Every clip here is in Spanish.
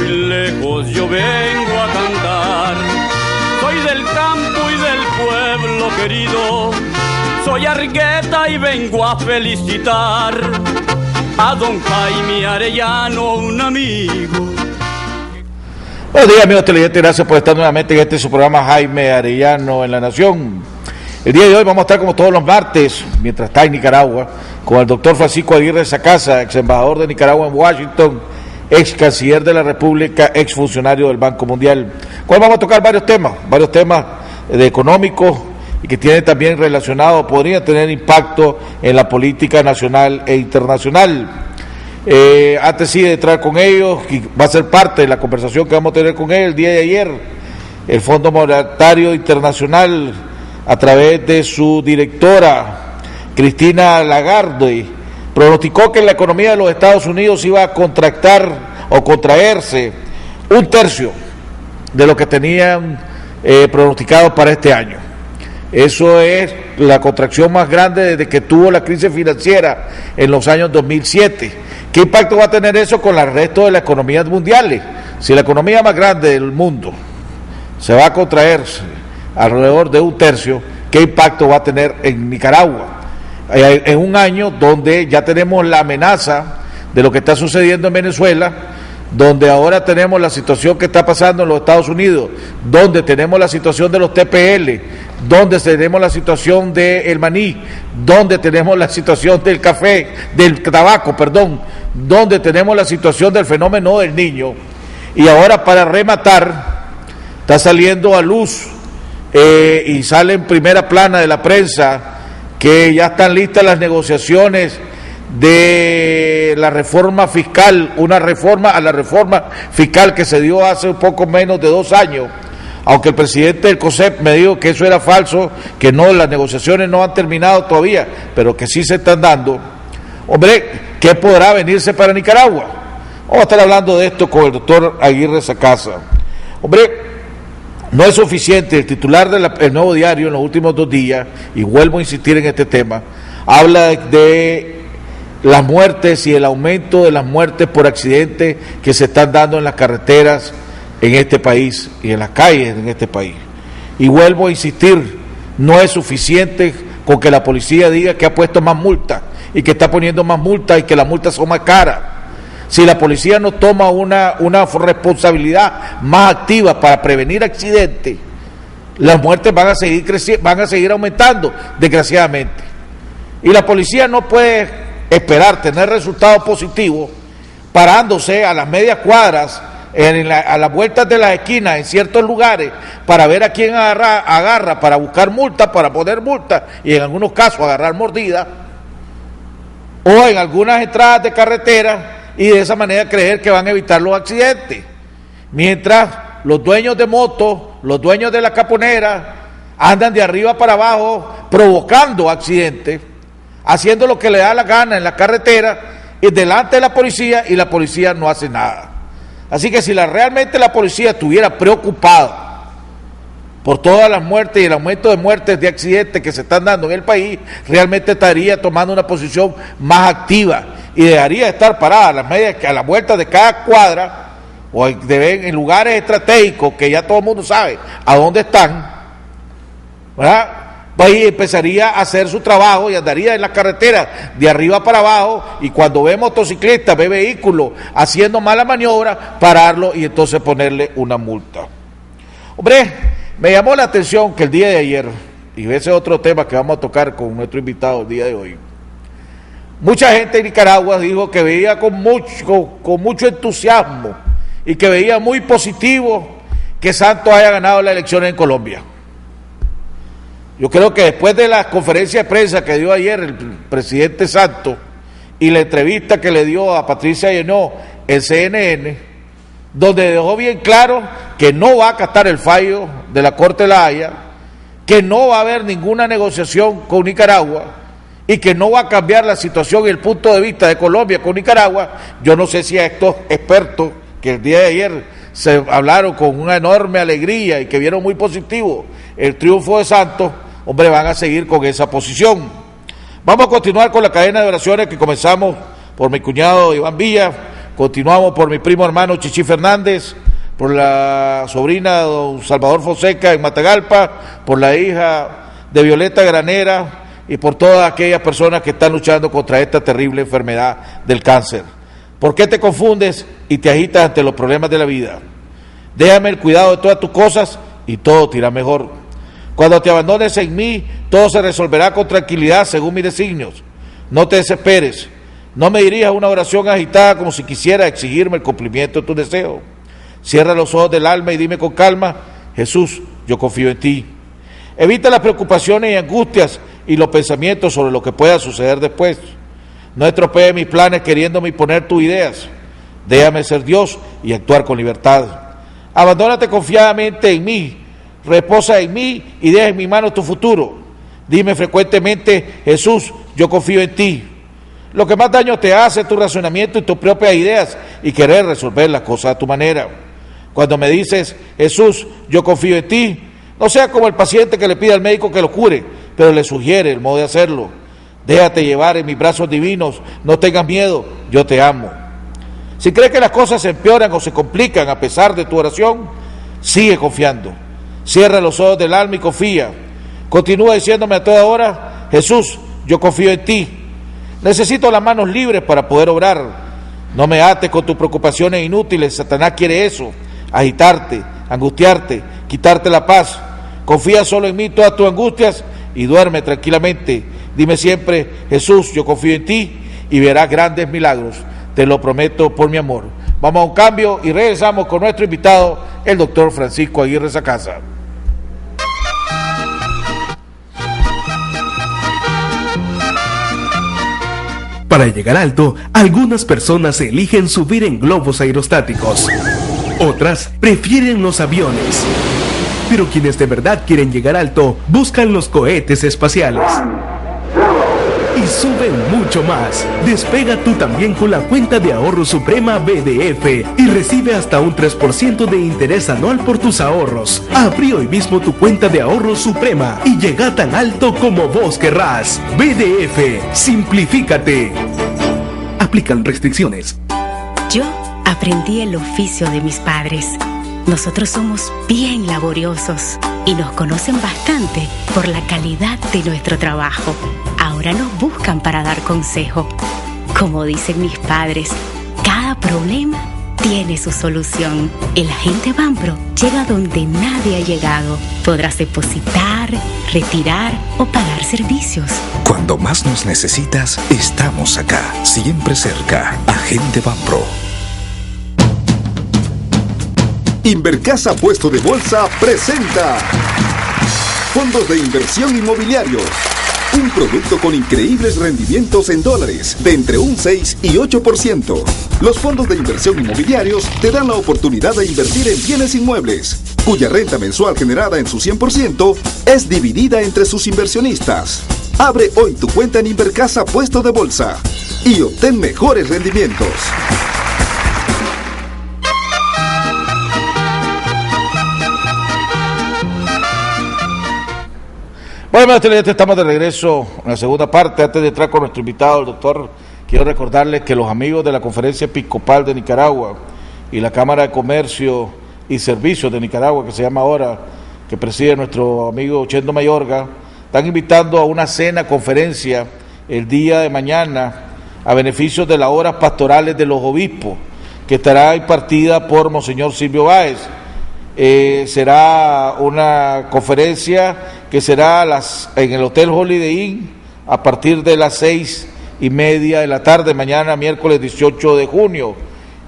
muy lejos yo vengo a cantar. Soy del campo y del pueblo querido, soy Argueta y vengo a felicitar a don Jaime Arellano, un amigo. Buenos días, amigos televidentes, gracias por estar nuevamente en este su programa Jaime Arellano en La Nación. El día de hoy vamos a estar como todos los martes, mientras está en Nicaragua, con el doctor Francisco Aguirre Sacasa, ex embajador de Nicaragua en Washington, ex canciller de la República, ex funcionario del Banco Mundial. Con él vamos a tocar varios temas económicos y que tienen también relacionado, podrían tener impacto en la política nacional e internacional. Antes sí de entrar con ellos, y va a ser parte de la conversación que vamos a tener con él el día de ayer, el Fondo Monetario Internacional, a través de su directora, Cristina Lagarde, pronosticó que la economía de los Estados Unidos iba a contraerse un tercio de lo que tenían pronosticado para este año. Eso es la contracción más grande desde que tuvo la crisis financiera en los años 2007. ¿Qué impacto va a tener eso con el resto de las economías mundiales? Si la economía más grande del mundo se va a contraer alrededor de un tercio, ¿qué impacto va a tener en Nicaragua? En un año donde ya tenemos la amenaza de lo que está sucediendo en Venezuela, donde ahora tenemos la situación que está pasando en los Estados Unidos, donde tenemos la situación de los TPL, donde tenemos la situación del maní, donde tenemos la situación del tabaco, donde tenemos la situación del fenómeno del niño, y ahora para rematar, está saliendo a luz y sale en primera plana de la prensa que ya están listas las negociaciones de la reforma fiscal, una reforma a la reforma fiscal que se dio hace un poco menos de 2 años, aunque el presidente del COSEP me dijo que eso era falso, que no, las negociaciones no han terminado todavía, pero que sí se están dando. Hombre, ¿qué podrá venirse para Nicaragua? Vamos a estar hablando de esto con el doctor Aguirre Sacasa. Hombre, no es suficiente, el titular del Nuevo Diario en los últimos 2 días, y vuelvo a insistir en este tema, habla de las muertes y el aumento de las muertes por accidentes que se están dando en las carreteras en este país y en las calles en este país. Y vuelvo a insistir, no es suficiente con que la policía diga que ha puesto más multas y que está poniendo más multas y que las multas son más caras. Si la policía no toma una responsabilidad más activa para prevenir accidentes, las muertes van a seguir creciendo, van a seguir aumentando, desgraciadamente. Y la policía no puede esperar tener resultados positivos parándose a las medias cuadras, a las vueltas de las esquinas, en ciertos lugares, para ver a quién agarra para buscar multas, para poner multas, y en algunos casos agarrar mordidas, o en algunas entradas de carretera, y de esa manera creer que van a evitar los accidentes. Mientras los dueños de motos, los dueños de la caponera, andan de arriba para abajo provocando accidentes, haciendo lo que le da la gana en la carretera y delante de la policía, y la policía no hace nada. Así que si realmente la policía estuviera preocupada por todas las muertes y el aumento de muertes de accidentes que se están dando en el país, realmente estaría tomando una posición más activa y dejaría de estar parada a las vueltas de cada cuadra o en lugares estratégicos que ya todo el mundo sabe a dónde están, ¿verdad? Y empezaría a hacer su trabajo y andaría en la carretera de arriba para abajo, y cuando ve motociclistas, ve vehículos haciendo mala maniobra, pararlo y entonces ponerle una multa. Hombre, me llamó la atención que el día de ayer, y ese es otro tema que vamos a tocar con nuestro invitado el día de hoy, mucha gente en Nicaragua dijo que veía con mucho entusiasmo y que veía muy positivo que Santos haya ganado las elecciones en Colombia. Yo creo que después de la conferencia de prensa que dio ayer el presidente Santos y la entrevista que le dio a Patricia Llenó en CNN, donde dejó bien claro que no va a acatar el fallo de la Corte de La Haya, que no va a haber ninguna negociación con Nicaragua y que no va a cambiar la situación y el punto de vista de Colombia con Nicaragua. Yo no sé si a estos expertos que el día de ayer se hablaron con una enorme alegría y que vieron muy positivo el triunfo de Santos, hombre, van a seguir con esa posición. Vamos a continuar con la cadena de oraciones que comenzamos por mi cuñado Iván Villa, Continuamos por mi primo hermano Chichi Fernández, por la sobrina de don Salvador Fonseca en Matagalpa, por la hija de Violeta Granera y por todas aquellas personas que están luchando contra esta terrible enfermedad del cáncer. ¿Por qué te confundes y te agitas ante los problemas de la vida? Déjame el cuidado de todas tus cosas y todo te irá mejor. Cuando te abandones en mí, todo se resolverá con tranquilidad según mis designios. No te desesperes. No me dirijas una oración agitada como si quisiera exigirme el cumplimiento de tu deseo. Cierra los ojos del alma y dime con calma: Jesús, yo confío en ti. Evita las preocupaciones y angustias y los pensamientos sobre lo que pueda suceder después. No estropees mis planes queriéndome imponer tus ideas. Déjame ser Dios y actuar con libertad. Abandónate confiadamente en mí, reposa en mí y deja en mi mano tu futuro. Dime frecuentemente: Jesús, yo confío en ti. Lo que más daño te hace es tu razonamiento y tus propias ideas y querer resolver las cosas a tu manera. Cuando me dices: Jesús, yo confío en ti, no sea como el paciente que le pide al médico que lo cure, pero le sugiere el modo de hacerlo. Déjate llevar en mis brazos divinos, no tengas miedo, yo te amo. Si crees que las cosas se empeoran o se complican a pesar de tu oración, sigue confiando. Cierra los ojos del alma y confía. Continúa diciéndome a toda hora: Jesús, yo confío en ti. Necesito las manos libres para poder obrar. No me ates con tus preocupaciones inútiles. Satanás quiere eso: agitarte, angustiarte, quitarte la paz. Confía solo en mí todas tus angustias y duerme tranquilamente. Dime siempre: Jesús, yo confío en ti, y verás grandes milagros. Te lo prometo por mi amor. Vamos a un cambio y regresamos con nuestro invitado, el doctor Francisco Aguirre Sacasa. Para llegar alto, algunas personas eligen subir en globos aerostáticos. Otras prefieren los aviones. Pero quienes de verdad quieren llegar alto, buscan los cohetes espaciales. Y suben mucho más. Despega tú también con la cuenta de ahorro Suprema BDF y recibe hasta un 3% de interés anual por tus ahorros. Abrí hoy mismo tu cuenta de ahorro Suprema y llega tan alto como vos querrás. BDF, simplifícate. Aplican restricciones. Yo aprendí el oficio de mis padres. Nosotros somos bien laboriosos y nos conocen bastante por la calidad de nuestro trabajo. Ahora nos buscan para dar consejo. Como dicen mis padres, cada problema tiene su solución. El agente Banpro llega donde nadie ha llegado. Podrás depositar, retirar o pagar servicios. Cuando más nos necesitas, estamos acá, siempre cerca. Agente Banpro. Invercasa Puesto de Bolsa presenta Fondos de Inversión Inmobiliarios. Un producto con increíbles rendimientos en dólares, de entre un 6 y 8%. Los fondos de inversión inmobiliarios te dan la oportunidad de invertir en bienes inmuebles, cuya renta mensual generada en su 100% es dividida entre sus inversionistas. Abre hoy tu cuenta en Invercasa Puesto de Bolsa y obtén mejores rendimientos. Bueno, estamos de regreso en la segunda parte. Antes de entrar con nuestro invitado, el doctor, quiero recordarles que los amigos de la Conferencia Episcopal de Nicaragua y la Cámara de Comercio y Servicios de Nicaragua, que se llama ahora, que preside nuestro amigo Chendo Mayorga, están invitando a una conferencia el día de mañana a beneficio de las horas pastorales de los obispos, que estará impartida por Monseñor Silvio Báez. Será una conferencia que será en el Hotel Holiday Inn a partir de las 6:30 de la tarde, mañana miércoles 18 de junio.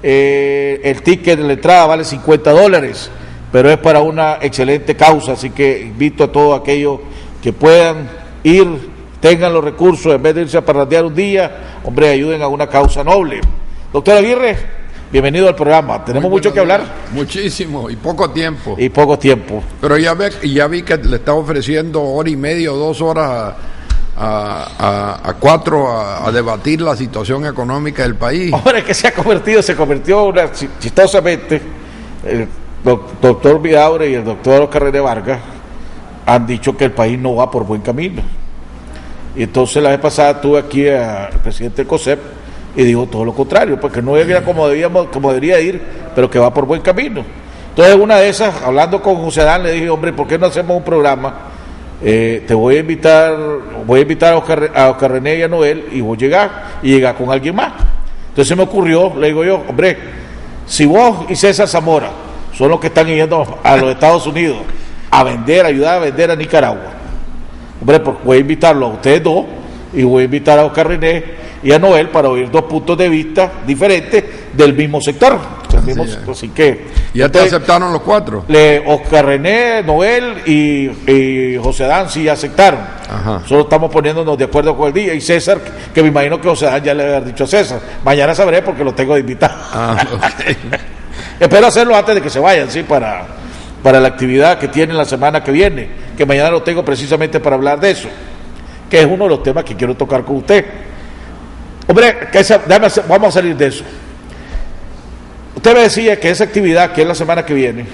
El ticket de la entrada vale $50, pero es para una excelente causa, así que invito a todos aquellos que puedan ir, tengan los recursos, en vez de irse a parrandear un día, hombre, ayuden a una causa noble. Doctor Aguirre, bienvenido al programa. Tenemos mucho que hablar. Muchísimo, y poco tiempo. Pero ya vi que le está ofreciendo 1:30 o 2 horas a 4 a debatir la situación económica del país. Ahora que se convirtió chistosamente, el doctor Vidaure y el doctor Oscar de Vargas han dicho que el país no va por buen camino. Y entonces la vez pasada tuve aquí al presidente del COSEP y dijo todo lo contrario, porque no era como debería ir, pero que va por buen camino. Entonces, una de esas, hablando con José Adán, le dije, hombre, ¿por qué no hacemos un programa? Te voy a invitar a Oscar René y a Noel, y vos llegás con alguien más. Entonces se me ocurrió, le digo yo, hombre, si vos y César Zamora son los que están yendo a los Estados Unidos a ayudar a vender a Nicaragua, hombre, pues voy a invitarlo a ustedes dos, y voy a invitar a Oscar René y a Noel para oír dos puntos de vista diferentes del mismo sector. Así que ¿ya te aceptaron los cuatro? Oscar René, Noel y José Adán sí aceptaron. Ajá. Solo estamos poniéndonos de acuerdo con el día. Y César, que me imagino que José Adán ya le había dicho a César. Mañana sabré porque lo tengo de invitado. Okay. Espero hacerlo antes de que se vayan, sí, para la actividad que tienen la semana que viene, que mañana lo tengo precisamente para hablar de eso, que es uno de los temas que quiero tocar con usted. Hombre, vamos a salir de eso. Usted me decía que esa actividad, que es la semana que viene,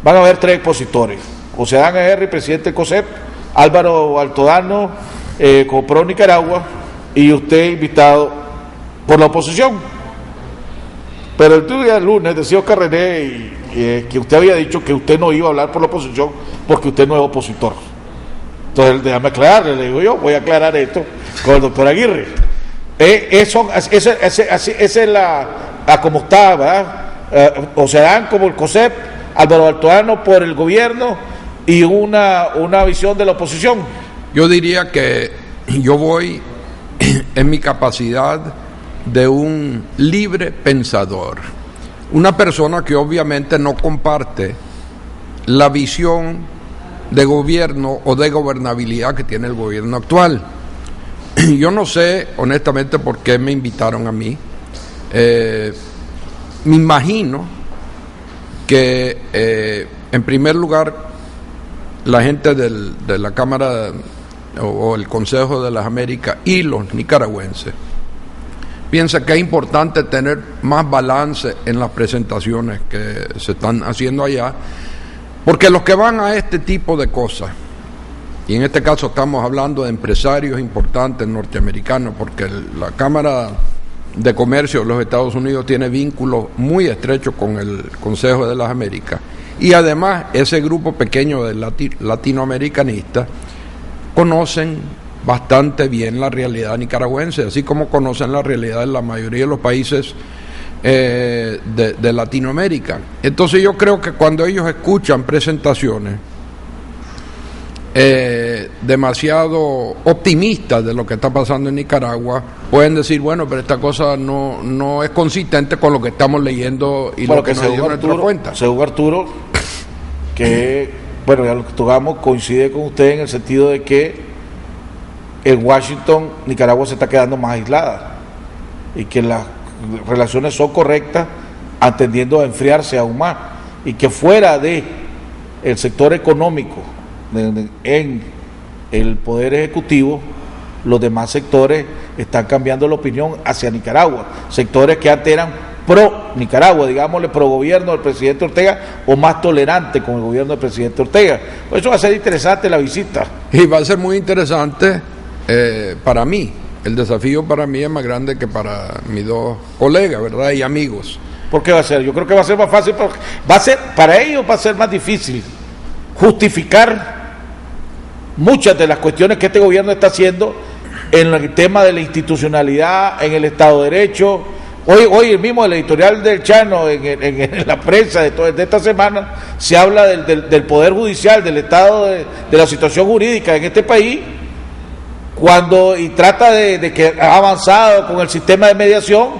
van a haber 3 expositores: José Adán Ejerri, presidente del COSEP; Álvaro Altodano, Copro Nicaragua, y usted invitado por la oposición. Pero el día del lunes decía Oscar René que usted había dicho que usted no iba a hablar por la oposición porque usted no es opositor. Entonces, déjame aclararle, le digo yo, voy a aclarar esto con el doctor Aguirre. Esa es la como está, ¿verdad? O se dan como el COSEP, Álvaro Altodano por el gobierno y una visión de la oposición. Yo diría que yo voy en mi capacidad de un libre pensador, una persona que obviamente no comparte la visión de gobierno o de gobernabilidad que tiene el gobierno actual. Yo no sé honestamente por qué me invitaron a mí. Me imagino que en primer lugar la gente de la Cámara o el Consejo de las Américas y los nicaragüenses piensa que es importante tener más balance en las presentaciones que se están haciendo allá, porque los que van a este tipo de cosas, y en este caso estamos hablando de empresarios importantes norteamericanos, porque la Cámara de Comercio de los Estados Unidos tiene vínculos muy estrechos con el Consejo de las Américas, y además ese grupo pequeño de latinoamericanistas conocen bastante bien la realidad nicaragüense, así como conocen la realidad de la mayoría de los países de Latinoamérica. Entonces yo creo que cuando ellos escuchan presentaciones demasiado optimistas de lo que está pasando en Nicaragua, pueden decir, bueno, pero esta cosa no es consistente con lo que estamos leyendo y lo que nos dio nuestra cuenta. Según Arturo, que, bueno, ya lo que tocamos coincide con usted en el sentido de que en Washington, Nicaragua se está quedando más aislada y que las relaciones son correctas, tendiendo a enfriarse aún más, y que fuera de el sector económico, en el Poder Ejecutivo, los demás sectores están cambiando la opinión hacia Nicaragua, sectores que antes eran pro Nicaragua, digámosle pro gobierno del presidente Ortega, o más tolerante con el gobierno del presidente Ortega. Por eso va a ser interesante la visita. Y va a ser muy interesante para mí. El desafío para mí es más grande que para mis dos colegas, ¿verdad? Y amigos. ¿Por qué va a ser? Yo creo que va a ser más fácil, porque para ellos va a ser más difícil justificar muchas de las cuestiones que este gobierno está haciendo en el tema de la institucionalidad, en el Estado de Derecho. Hoy el mismo el editorial del Chano en la prensa de esta semana se habla del Poder Judicial, del estado de la situación jurídica en este país, y trata de que ha avanzado con el sistema de mediación,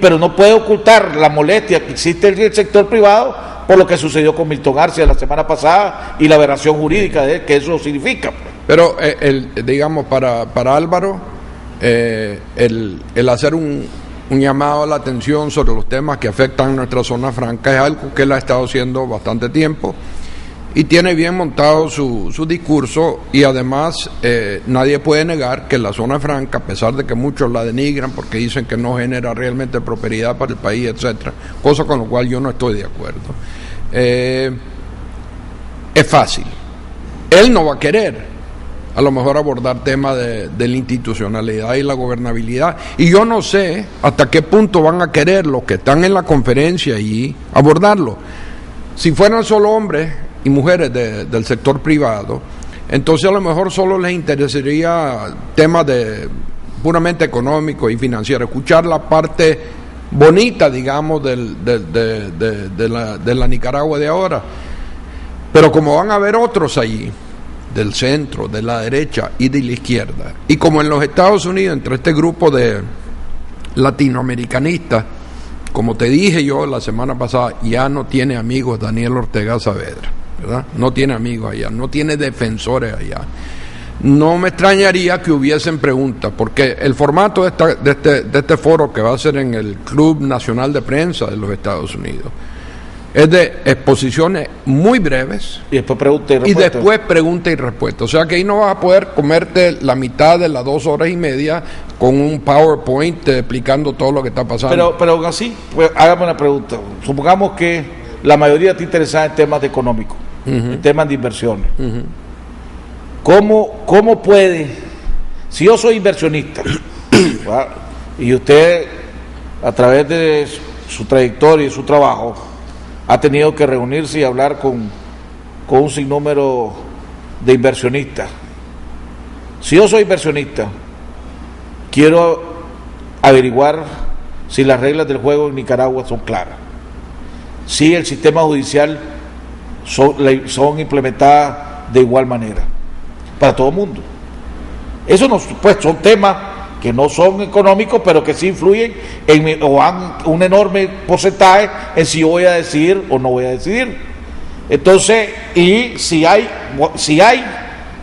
pero no puede ocultar la molestia que existe en el sector privado por lo que sucedió con Milton Arcia la semana pasada y la aberración jurídica que eso significa. Pero digamos para Álvaro, el hacer un llamado a la atención sobre los temas que afectan nuestra zona franca es algo que él ha estado haciendo bastante tiempo y tiene bien montado su discurso, y además nadie puede negar que la zona franca, a pesar de que muchos la denigran porque dicen que no genera realmente prosperidad para el país, etcétera, cosa con lo cual yo no estoy de acuerdo, es fácil. Él no va a querer a lo mejor abordar temas de la institucionalidad y la gobernabilidad. Y yo no sé hasta qué punto van a querer los que están en la conferencia y abordarlo. Si fueran solo hombres y mujeres del sector privado, entonces a lo mejor solo les interesaría temas puramente económicos y financieros, escuchar la parte bonita, digamos, de la Nicaragua de ahora. Pero como van a haber otros allí, del centro, de la derecha y de la izquierda, y como en los Estados Unidos, entre este grupo de latinoamericanistas, como te dije yo la semana pasada, ya no tiene amigos Daniel Ortega Saavedra, ¿verdad? No tiene amigos allá, no tiene defensores allá. No me extrañaría que hubiesen preguntas, porque el formato de este foro, que va a ser en el Club Nacional de Prensa de los Estados Unidos, es de exposiciones muy breves y después pregunta y respuesta. O sea que ahí no vas a poder comerte la mitad de las 2 horas y media con un PowerPoint explicando todo lo que está pasando. Pero aún así, pues, hágame una pregunta. Supongamos que la mayoría está interesada en temas económicos, en temas de inversiones. ¿Cómo puede, si yo soy inversionista, y usted, a través de su trayectoria y su trabajo, ha tenido que reunirse y hablar con un sinnúmero de inversionistas? Si yo soy inversionista, quiero averiguar si las reglas del juego en Nicaragua son claras, si el sistema judicial son implementadas de igual manera para todo el mundo. Eso no, pues, son temas que no son económicos, pero que sí influyen o han un enorme porcentaje en si yo voy a decidir o no voy a decidir. Entonces, y si hay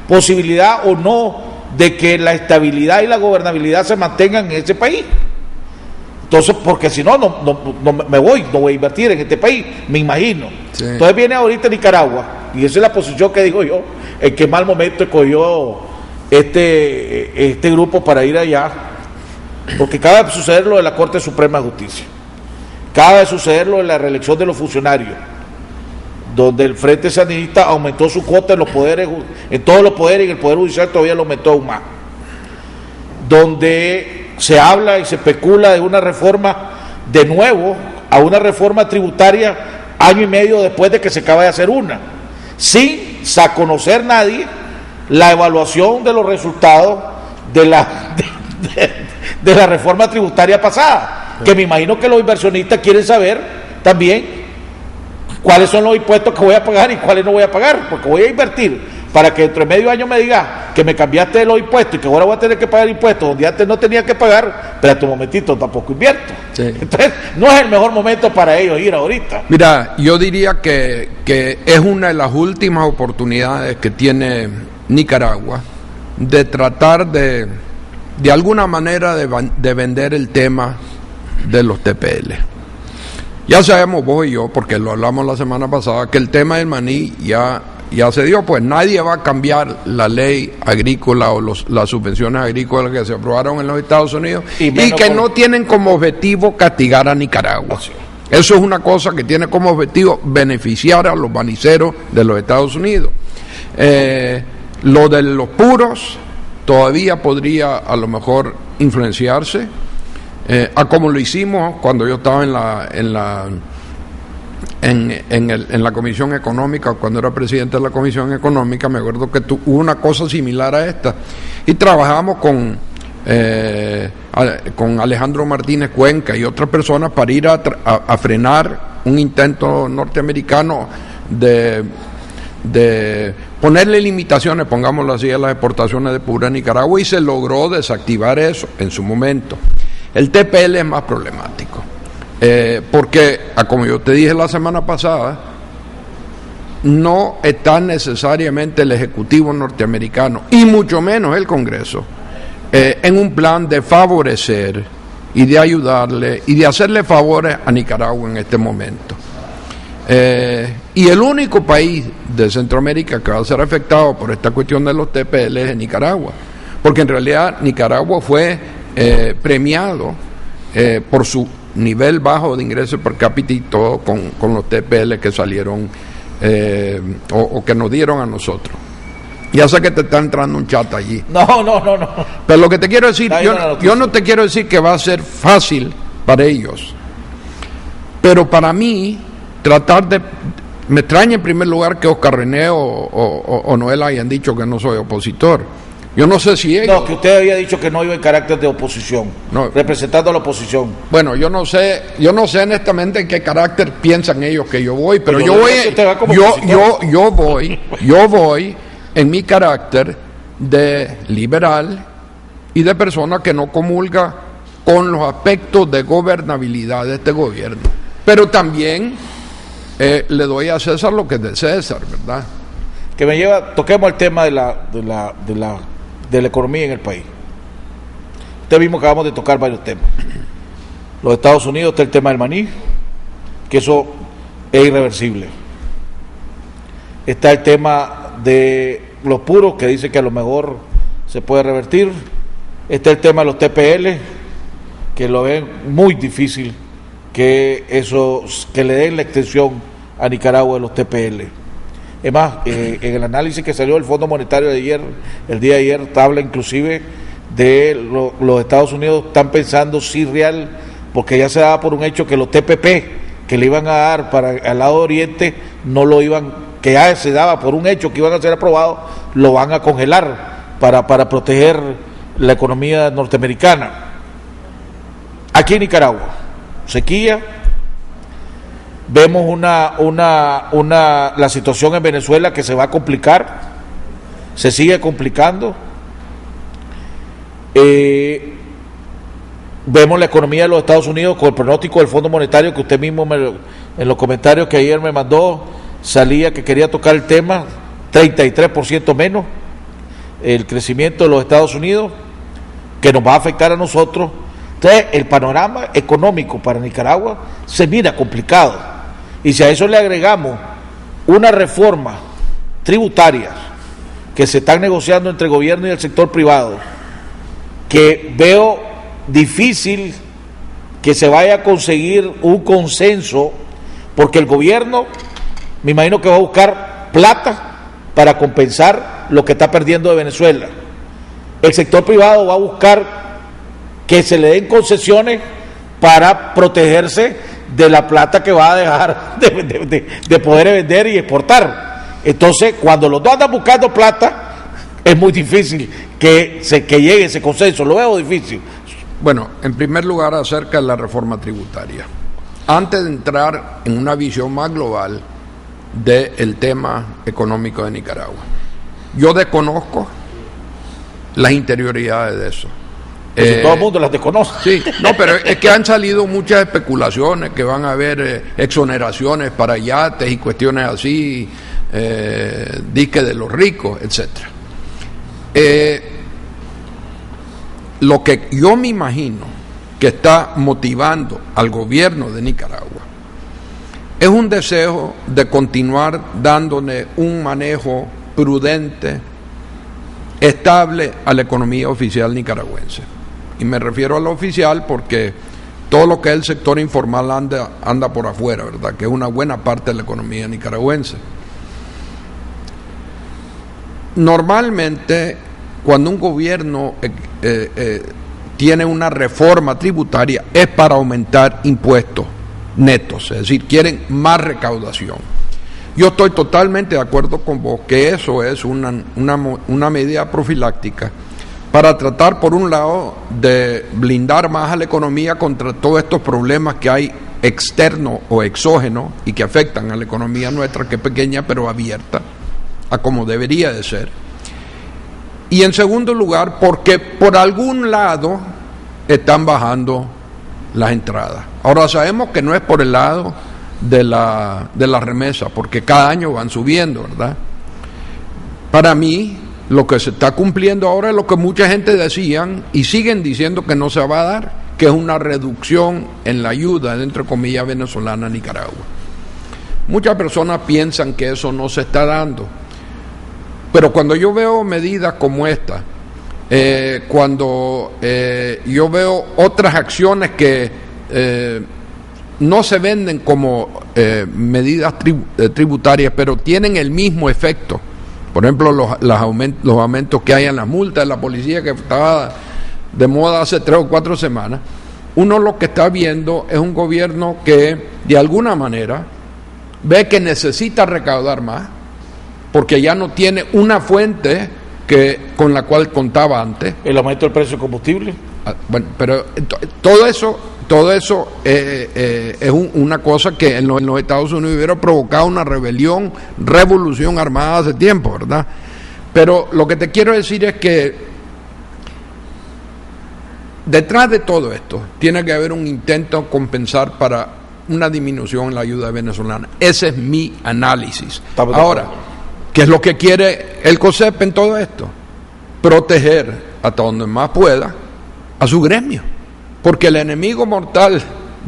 posibilidad o no de que la estabilidad y la gobernabilidad se mantengan en ese país. Entonces, porque si no me voy, no voy a invertir en este país, me imagino. Sí. Entonces viene ahorita Nicaragua, y esa es la posición que digo yo, en qué mal momento escogió este grupo para ir allá, porque acaba de suceder lo de la Corte Suprema de Justicia, acaba de suceder lo de la reelección de los funcionarios, donde el Frente Sandinista aumentó su cuota en los poderes, en todos los poderes, y en el Poder Judicial todavía lo aumentó aún más, donde se habla y se especula de una reforma, de nuevo, a una reforma tributaria año y medio después de que se acaba de hacer una, sin conocer nadie la evaluación de los resultados de la reforma tributaria pasada, que me imagino que los inversionistas quieren saber también cuáles son los impuestos que voy a pagar y cuáles no voy a pagar, porque voy a invertir para que dentro de medio año me diga que me cambiaste de los impuestos y que ahora voy a tener que pagar impuestos donde antes no tenía que pagar. Espérate un momentito, tampoco invierto. Sí. Entonces no es el mejor momento para ellos ir ahorita. Mira, yo diría que es una de las últimas oportunidades que tiene Nicaragua de tratar de alguna manera de vender el tema de los TPL. Ya sabemos vos y yo, porque lo hablamos la semana pasada, que el tema del maní ya se dio, pues nadie va a cambiar la ley agrícola o las subvenciones agrícolas que se aprobaron en los Estados Unidos y que no tienen como objetivo castigar a Nicaragua. Eso es una cosa que tiene como objetivo beneficiar a los maniceros de los Estados Unidos. Lo de los puros todavía podría a lo mejor influenciarse, a como lo hicimos cuando yo estaba en la Comisión Económica, cuando era presidente de la Comisión Económica. Me acuerdo que hubo una cosa similar a esta, y trabajamos con Alejandro Martínez Cuenca y otras personas para ir a frenar un intento norteamericano de ponerle limitaciones, pongámoslo así, a las exportaciones de pura a Nicaragua, y se logró desactivar eso en su momento. El TPL es más problemático, porque, como yo te dije la semana pasada, no está necesariamente el Ejecutivo norteamericano, y mucho menos el Congreso, en un plan de favorecer y de ayudarle y de hacerle favores a Nicaragua en este momento. Y el único país de Centroamérica que va a ser afectado por esta cuestión de los TPL es Nicaragua, porque en realidad Nicaragua fue premiado por su nivel bajo de ingresos per cápita y todo con los TPL que salieron o que nos dieron a nosotros. Ya sé que te está entrando un chat allí. No. Pero lo que te quiero decir, Está bien la noticia. yo no te quiero decir que va a ser fácil para ellos. Pero para mí, me extraña en primer lugar que Oscar René o Noel hayan dicho que no soy opositor. Yo no sé si ellos... No, que usted había dicho que no iba en carácter de oposición, representando a la oposición. Bueno, yo no sé honestamente en qué carácter piensan ellos que yo voy, pero yo voy en mi carácter de liberal y de persona que no comulga con los aspectos de gobernabilidad de este gobierno. Pero también le doy a César lo que es de César, ¿verdad? Que me lleva, toquemos el tema de la economía en el país. Usted mismo acabamos de tocar varios temas. Los Estados Unidos, está el tema del maní, que eso es irreversible. Está el tema de los puros, que dice que a lo mejor se puede revertir. Está el tema de los TPL, que lo ven muy difícil que le den la extensión a Nicaragua de los TPL. Es más, en el análisis que salió del Fondo Monetario de ayer, el día de ayer, habla inclusive de los Estados Unidos están pensando si real, porque ya se daba por un hecho que los TPP que le iban a dar para el lado oriente, no lo iban, que ya se daba por un hecho que iban a ser aprobados, lo van a congelar para proteger la economía norteamericana. Aquí en Nicaragua, sequía. Vemos la situación en Venezuela que se va a complicar, se sigue complicando. Vemos la economía de los Estados Unidos con el pronóstico del Fondo Monetario que usted mismo en los comentarios que ayer me mandó salía que quería tocar el tema, 33% menos el crecimiento de los Estados Unidos, que nos va a afectar a nosotros. Entonces el panorama económico para Nicaragua se mira complicado. Y si a eso le agregamos una reforma tributaria que se están negociando entre el gobierno y el sector privado, que veo difícil que se vaya a conseguir un consenso, porque el gobierno, me imagino que va a buscar plata para compensar lo que está perdiendo de Venezuela. El sector privado va a buscar que se le den concesiones para protegerse de la plata que va a dejar de poder vender y exportar. Entonces, cuando los dos andan buscando plata, es muy difícil que llegue ese consenso. Lo veo difícil. Bueno, en primer lugar, acerca de la reforma tributaria. Antes de entrar en una visión más global del tema económico de Nicaragua, yo desconozco las interioridades de eso. Todo el mundo las desconoce. Sí, no, pero es que han salido muchas especulaciones, que van a haber exoneraciones para yates y cuestiones así, dique de los ricos, etcétera. Lo que yo me imagino que está motivando al gobierno de Nicaragua es un deseo de continuar dándole un manejo prudente, estable a la economía oficial nicaragüense. Y me refiero a la oficial porque todo lo que es el sector informal anda por afuera, ¿verdad? Que es una buena parte de la economía nicaragüense. Normalmente, cuando un gobierno tiene una reforma tributaria, es para aumentar impuestos netos, es decir, quieren más recaudación. Yo estoy totalmente de acuerdo con vos que eso es una medida profiláctica para tratar, por un lado, de blindar más a la economía contra todos estos problemas que hay externos o exógenos y que afectan a la economía nuestra, que es pequeña pero abierta a como debería de ser. Y en segundo lugar, porque por algún lado están bajando las entradas. Ahora sabemos que no es por el lado de la remesa, porque cada año van subiendo, ¿verdad? Para mí, lo que se está cumpliendo ahora es lo que mucha gente decían y siguen diciendo que no se va a dar, que es una reducción en la ayuda, entre comillas, venezolana a Nicaragua. Muchas personas piensan que eso no se está dando, pero cuando yo veo medidas como esta, cuando yo veo otras acciones que no se venden como medidas tributarias, pero tienen el mismo efecto Por ejemplo, los aumentos que hay en las multas de la policía, que estaba de moda hace 3 o 4 semanas. Uno lo que está viendo es un gobierno que, de alguna manera, ve que necesita recaudar más, porque ya no tiene una fuente con la cual contaba antes. ¿El aumento del precio del combustible? Bueno, pero todo eso es una cosa que en los Estados Unidos hubiera provocado una revolución armada hace tiempo, ¿verdad? Pero lo que te quiero decir es que detrás de todo esto tiene que haber un intento de compensar para una disminución en la ayuda venezolana. Ese es mi análisis. Ahora, ¿qué es lo que quiere el COSEP en todo esto? Proteger hasta donde más pueda a su gremio, porque el enemigo mortal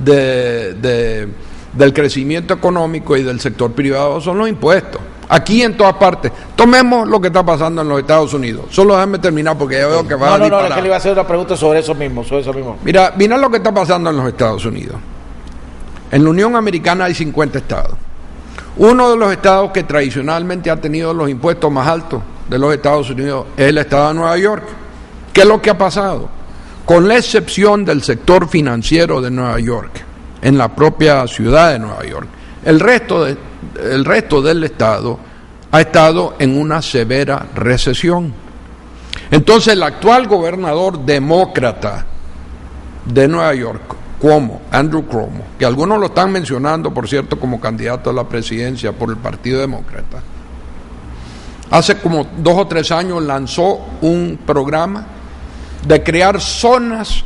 del crecimiento económico y del sector privado son los impuestos. Aquí en todas partes. Tomemos lo que está pasando en los Estados Unidos. Solo déjame terminar porque ya veo que va a disparar. Es que le iba a hacer una pregunta sobre eso mismo. Mira lo que está pasando en los Estados Unidos. En la Unión Americana hay 50 estados. Uno de los estados que tradicionalmente ha tenido los impuestos más altos de los Estados Unidos es el estado de Nueva York. ¿Qué es lo que ha pasado? Con la excepción del sector financiero de Nueva York, en la propia ciudad de Nueva York, el resto del estado ha estado en una severa recesión. Entonces el actual gobernador demócrata de Nueva York, Andrew Cuomo, que algunos lo están mencionando, por cierto, como candidato a la presidencia por el Partido Demócrata, hace como 2 o 3 años lanzó un programa de crear zonas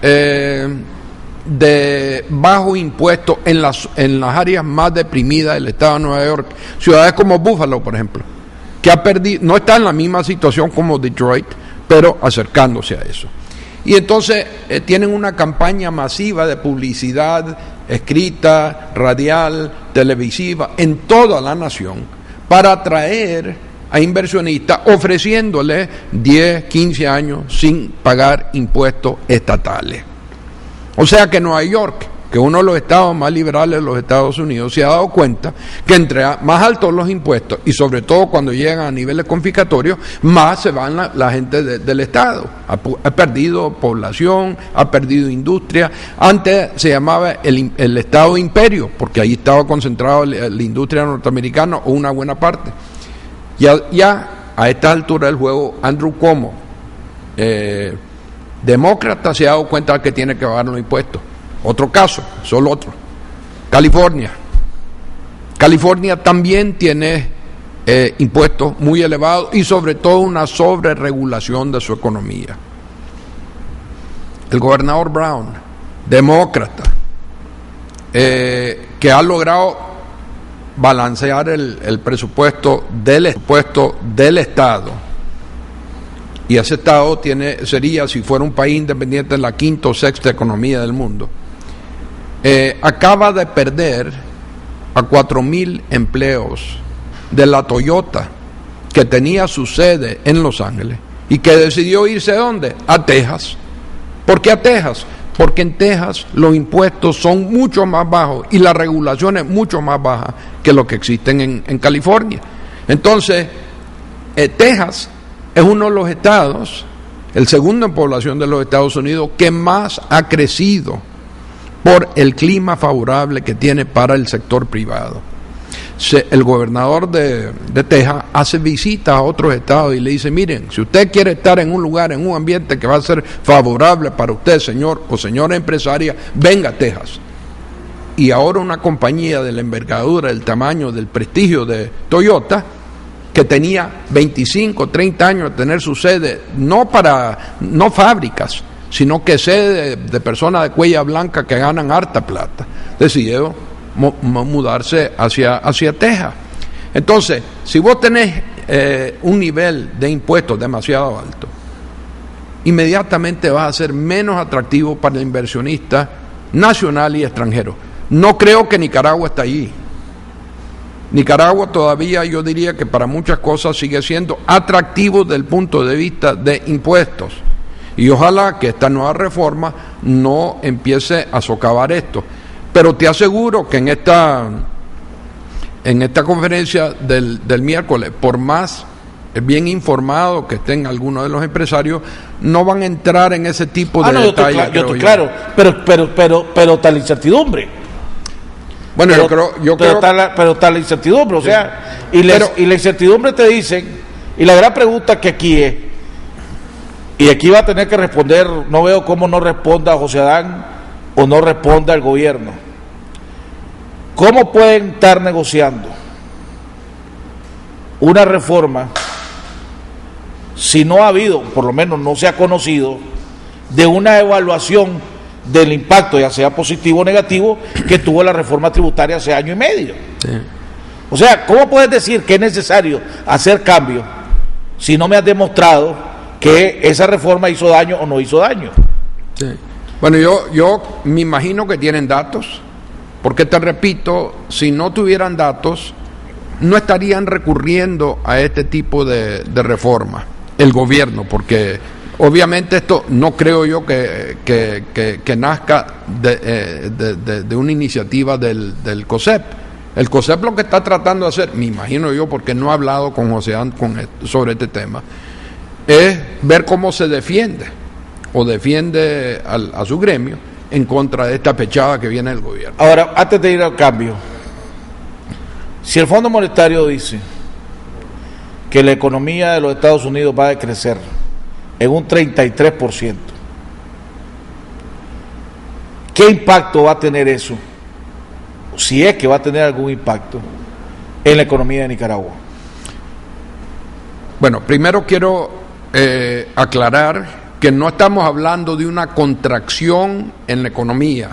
de bajo impuesto en las áreas más deprimidas del estado de Nueva York, ciudades como Buffalo, por ejemplo, que ha perdido, no está en la misma situación como Detroit, pero acercándose a eso. Y entonces tienen una campaña masiva de publicidad escrita, radial, televisiva, en toda la nación, para atraer a inversionistas, ofreciéndoles 10, 15 años sin pagar impuestos estatales. O sea que Nueva York, que es uno de los estados más liberales de los Estados Unidos, se ha dado cuenta que entre más altos los impuestos, y sobre todo cuando llegan a niveles confiscatorios, más se van la gente del estado. Ha perdido población, ha perdido industria. Antes se llamaba el estado imperio, porque ahí estaba concentrada la industria norteamericana o una buena parte. Ya a esta altura del juego, Andrew Cuomo, demócrata, se ha dado cuenta de que tiene que pagar los impuestos. Otro caso, solo otro. California. California también tiene impuestos muy elevados y sobre todo una sobreregulación de su economía. El gobernador Brown, demócrata, que ha logrado balancear el presupuesto del Estado, y ese Estado sería, si fuera un país independiente, la 5ª o 6ª economía del mundo. Acaba de perder a 4,000 empleos de la Toyota, que tenía su sede en Los Ángeles y que decidió irse ¿a dónde? A Texas. ¿Por qué a Texas? Porque en Texas los impuestos son mucho más bajos y la regulación es mucho más baja que lo que existen en California. Entonces, Texas es uno de los estados, el segundo en población de los Estados Unidos, que más ha crecido por el clima favorable que tiene para el sector privado. El gobernador de Texas hace visitas a otros estados y le dice: miren, si usted quiere estar en un lugar, en un ambiente que va a ser favorable para usted, señor o señora empresaria, venga a Texas. Y ahora una compañía de la envergadura, del tamaño, del prestigio de Toyota, que tenía 25, 30 años de tener su sede, no fábricas, sino que sede de personas de cuella blanca que ganan harta plata, decidió mudarse hacia Texas. Entonces, si vos tenés un nivel de impuestos demasiado alto, inmediatamente vas a ser menos atractivo para el inversionista nacional y extranjero. No creo que Nicaragua está allí. Nicaragua todavía, yo diría que para muchas cosas sigue siendo atractivo desde el punto de vista de impuestos. Y ojalá que esta nueva reforma no empiece a socavar esto. Pero te aseguro que en esta conferencia del miércoles, por más bien informado, que estén algunos de los empresarios, no van a entrar en ese tipo de detalles. Yo estoy claro, pero tal incertidumbre. Bueno, pero tal incertidumbre, o sea, y la incertidumbre te dicen, y la gran pregunta que aquí es, y aquí va a tener que responder, no veo cómo no responda José Adán o no responda el gobierno. ¿Cómo pueden estar negociando una reforma si no ha habido, por lo menos no se ha conocido, de una evaluación del impacto, ya sea positivo o negativo, que tuvo la reforma tributaria hace año y medio? Sí. O sea, ¿cómo puedes decir que es necesario hacer cambios si no me has demostrado que esa reforma hizo daño o no hizo daño? Sí. Bueno, yo me imagino que tienen datos, porque te repito, si no tuvieran datos, no estarían recurriendo a este tipo de reforma, el gobierno, porque obviamente esto no creo yo que nazca de una iniciativa del COSEP. El COSEP lo que está tratando de hacer, me imagino yo, porque no he hablado con José sobre este tema, es ver cómo se defiende o defiende a su gremio en contra de esta pechada que viene del gobierno. Ahora, antes de ir al cambio, si el Fondo Monetario dice que la economía de los Estados Unidos va a decrecer en un 33%, ¿qué impacto va a tener eso? Si es que va a tener algún impacto en la economía de Nicaragua. Bueno, primero quiero aclarar que no estamos hablando de una contracción en la economía,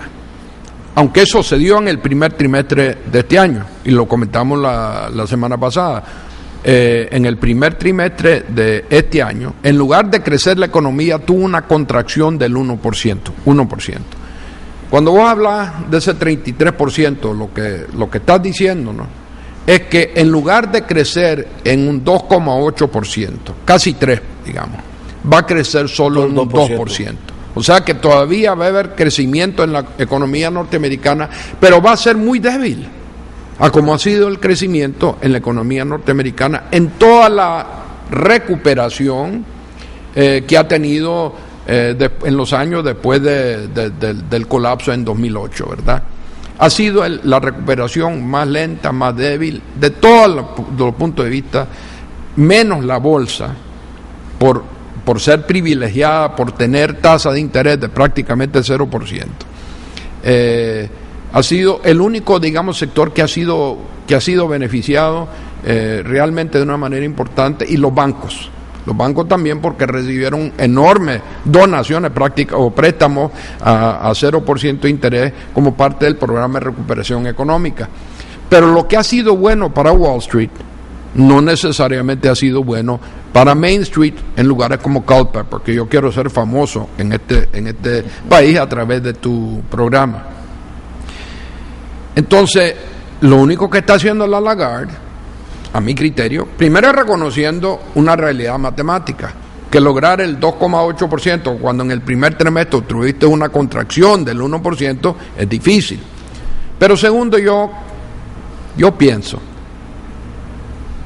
aunque eso se dio en el primer trimestre de este año, y lo comentamos la semana pasada. En el primer trimestre de este año, en lugar de crecer la economía, tuvo una contracción del 1%. Cuando vos hablas de ese 33%, lo que estás diciendo, ¿no?, es que en lugar de crecer en un 2,8%, casi 3%, digamos, va a crecer solo en un 2%. O sea que todavía va a haber crecimiento en la economía norteamericana, pero va a ser muy débil, a como ha sido el crecimiento en la economía norteamericana en toda la recuperación que ha tenido en los años después del colapso en 2008, ¿verdad? Ha sido la recuperación más lenta, más débil, de todos los puntos de vista, menos la bolsa, por ser privilegiada, por tener tasa de interés de prácticamente 0%. Ha sido el único, digamos, sector que ha sido beneficiado realmente de una manera importante, y los bancos también, porque recibieron enormes donaciones prácticas o préstamos a 0% de interés como parte del programa de recuperación económica. Pero lo que ha sido bueno para Wall Street no necesariamente ha sido bueno para Main Street en lugares como Culpeper, porque yo quiero ser famoso en este país a través de tu programa. Entonces, lo único que está haciendo la Lagarde, a mi criterio, primero es reconociendo una realidad matemática, que lograr el 2,8% cuando en el primer trimestre tuviste una contracción del 1% es difícil. Pero segundo, yo pienso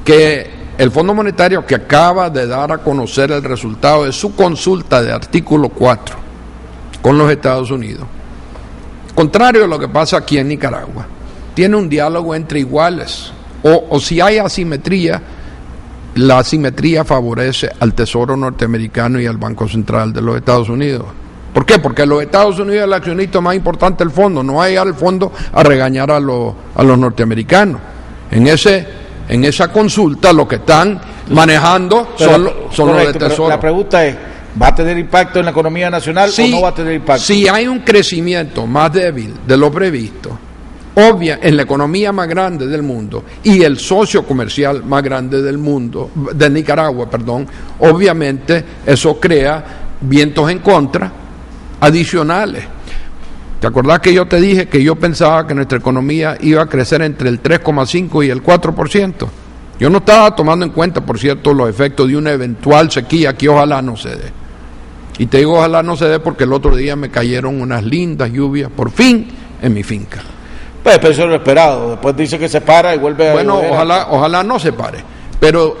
que el Fondo Monetario, que acaba de dar a conocer el resultado de su consulta de artículo 4 con los Estados Unidos, contrario a lo que pasa aquí en Nicaragua, tiene un diálogo entre iguales, o si hay asimetría, la asimetría favorece al Tesoro norteamericano y al Banco Central de los Estados Unidos. ¿Por qué? Porque los Estados Unidos es el accionista más importante del fondo, no va a llegar al fondo a regañar a los norteamericanos. En esa consulta lo que están manejando son los de Tesoro. La pregunta es, ¿va a tener impacto en la economía nacional o no va a tener impacto? Si hay un crecimiento más débil de lo previsto, en la economía más grande del mundo y el socio comercial más grande del mundo, de Nicaragua, obviamente eso crea vientos en contra adicionales. ¿Te acordás que yo te dije que yo pensaba que nuestra economía iba a crecer entre el 3,5 y el 4%? Yo no estaba tomando en cuenta, por cierto, los efectos de una eventual sequía que ojalá no se dé. Y te digo ojalá no se dé porque el otro día me cayeron unas lindas lluvias, por fin, en mi finca. Pues eso es lo esperado. Después dice que se para y vuelve a llover. Bueno, ojalá no se pare. Pero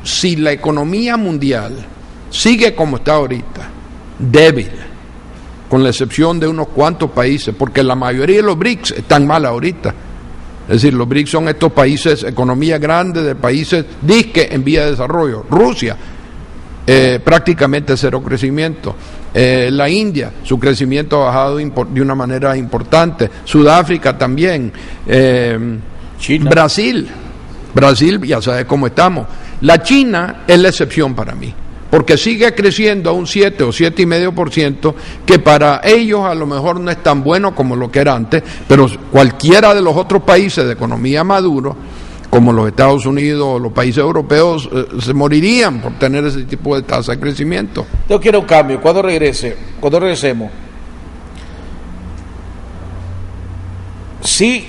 si la economía mundial sigue como está ahorita, débil, con la excepción de unos cuantos países, porque la mayoría de los BRICS están mal ahorita. Es decir, los BRICS son estos países, economías grandes de países disque en vía de desarrollo. Rusia, prácticamente cero crecimiento. La India, su crecimiento ha bajado de una manera importante. Sudáfrica también. China. Brasil, ya sabes cómo estamos. La China es la excepción para mí, porque sigue creciendo a un 7 o 7,5%, que para ellos a lo mejor no es tan bueno como lo que era antes, pero cualquiera de los otros países de economía maduro, como los Estados Unidos o los países europeos, se morirían por tener ese tipo de tasa de crecimiento. Yo quiero un cambio. Cuando regresemos, sí,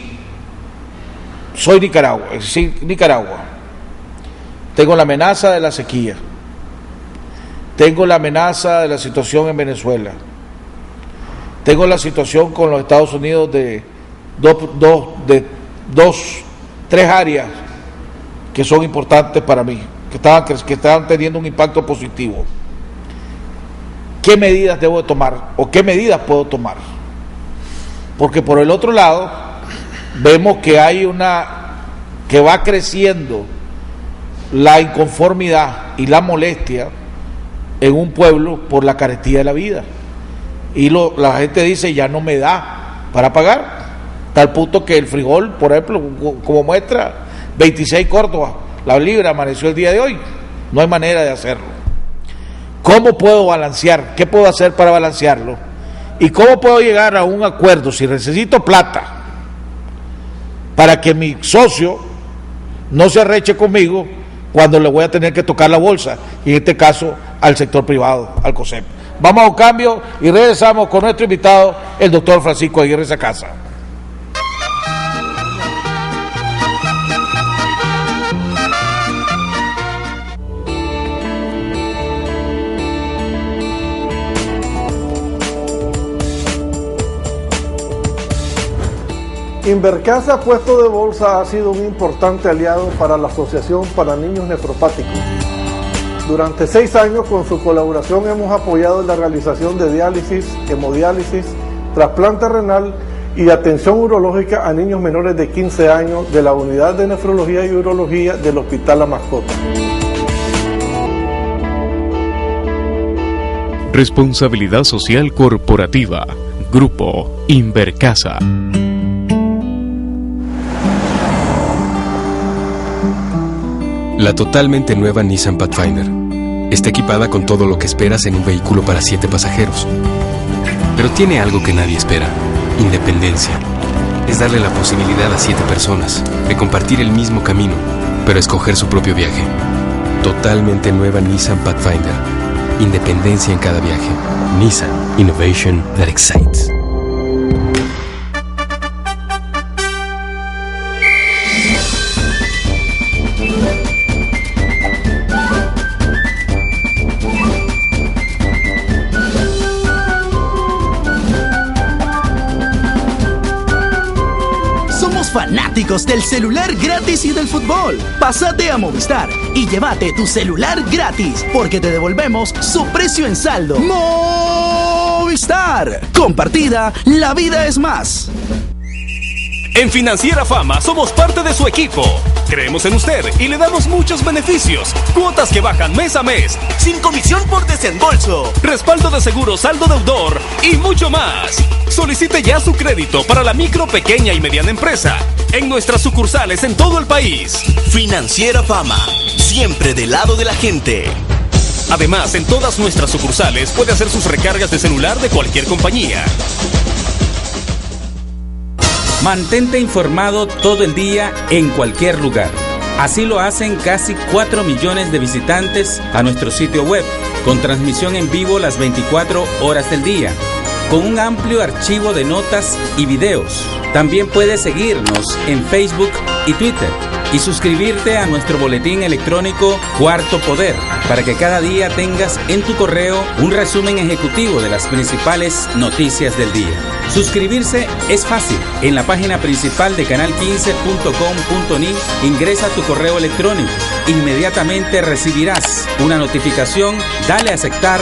soy Nicaragua, tengo la amenaza de la sequía, tengo la amenaza de la situación en Venezuela, tengo la situación con los Estados Unidos de tres áreas que son importantes para mí, que están teniendo un impacto positivo. ¿Qué medidas debo de tomar o qué medidas puedo tomar? Porque por el otro lado vemos que que va creciendo la inconformidad y la molestia en un pueblo por la carestía de la vida, y la gente dice ya no me da para pagar, tal punto que el frijol, por ejemplo, como muestra, 26 Córdoba la libra amaneció el día de hoy. No hay manera de hacerlo. ¿Cómo puedo balancear? ¿Qué puedo hacer para balancearlo? ¿Y cómo puedo llegar a un acuerdo si necesito plata para que mi socio no se arreche conmigo cuando le voy a tener que tocar la bolsa, y en este caso al sector privado, al COSEP? Vamos a un cambio y regresamos con nuestro invitado, el doctor Francisco Aguirre Sacasa. Invercasa Puesto de Bolsa ha sido un importante aliado para la Asociación para Niños Nefropáticos. Durante 6 años, con su colaboración, hemos apoyado la realización de diálisis, hemodiálisis, trasplante renal y atención urológica a niños menores de 15 años de la Unidad de Nefrología y Urología del Hospital La Mascota. Responsabilidad Social Corporativa. Grupo Invercasa. La totalmente nueva Nissan Pathfinder está equipada con todo lo que esperas en un vehículo para 7 pasajeros. Pero tiene algo que nadie espera: independencia. Es darle la posibilidad a 7 personas de compartir el mismo camino, pero escoger su propio viaje. Totalmente nueva Nissan Pathfinder. Independencia en cada viaje. Nissan. Innovation that excites. Fanáticos del celular gratis y del fútbol. Pásate a Movistar y llévate tu celular gratis, porque te devolvemos su precio en saldo. Movistar. Compartida, la vida es más. En Financiera Fama somos parte de su equipo. Creemos en usted y le damos muchos beneficios. Cuotas que bajan mes a mes, sin comisión por desembolso, respaldo de seguro, saldo deudor y mucho más. Solicite ya su crédito para la micro, pequeña y mediana empresa en nuestras sucursales en todo el país. Financiera Fama, siempre del lado de la gente. Además, en todas nuestras sucursales puede hacer sus recargas de celular de cualquier compañía. Mantente informado todo el día en cualquier lugar. Así lo hacen casi 4 millones de visitantes a nuestro sitio web, con transmisión en vivo las 24 horas del día, con un amplio archivo de notas y videos. También puedes seguirnos en Facebook y Twitter y suscribirte a nuestro boletín electrónico Cuarto Poder, para que cada día tengas en tu correo un resumen ejecutivo de las principales noticias del día. Suscribirse es fácil. En la página principal de canal15.com.ni ingresa tu correo electrónico. Inmediatamente recibirás una notificación, dale a aceptar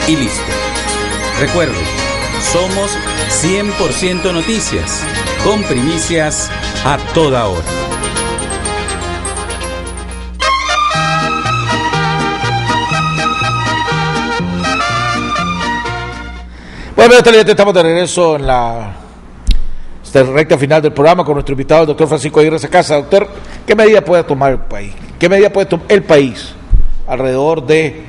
y listo. Recuerde, somos 100% noticias, con primicias a toda hora. Bueno, estamos de regreso en la recta final del programa con nuestro invitado, el doctor Francisco Aguirre Sacasa. Doctor, ¿qué medida puede tomar el país? ¿Qué medida puede tomar el país alrededor de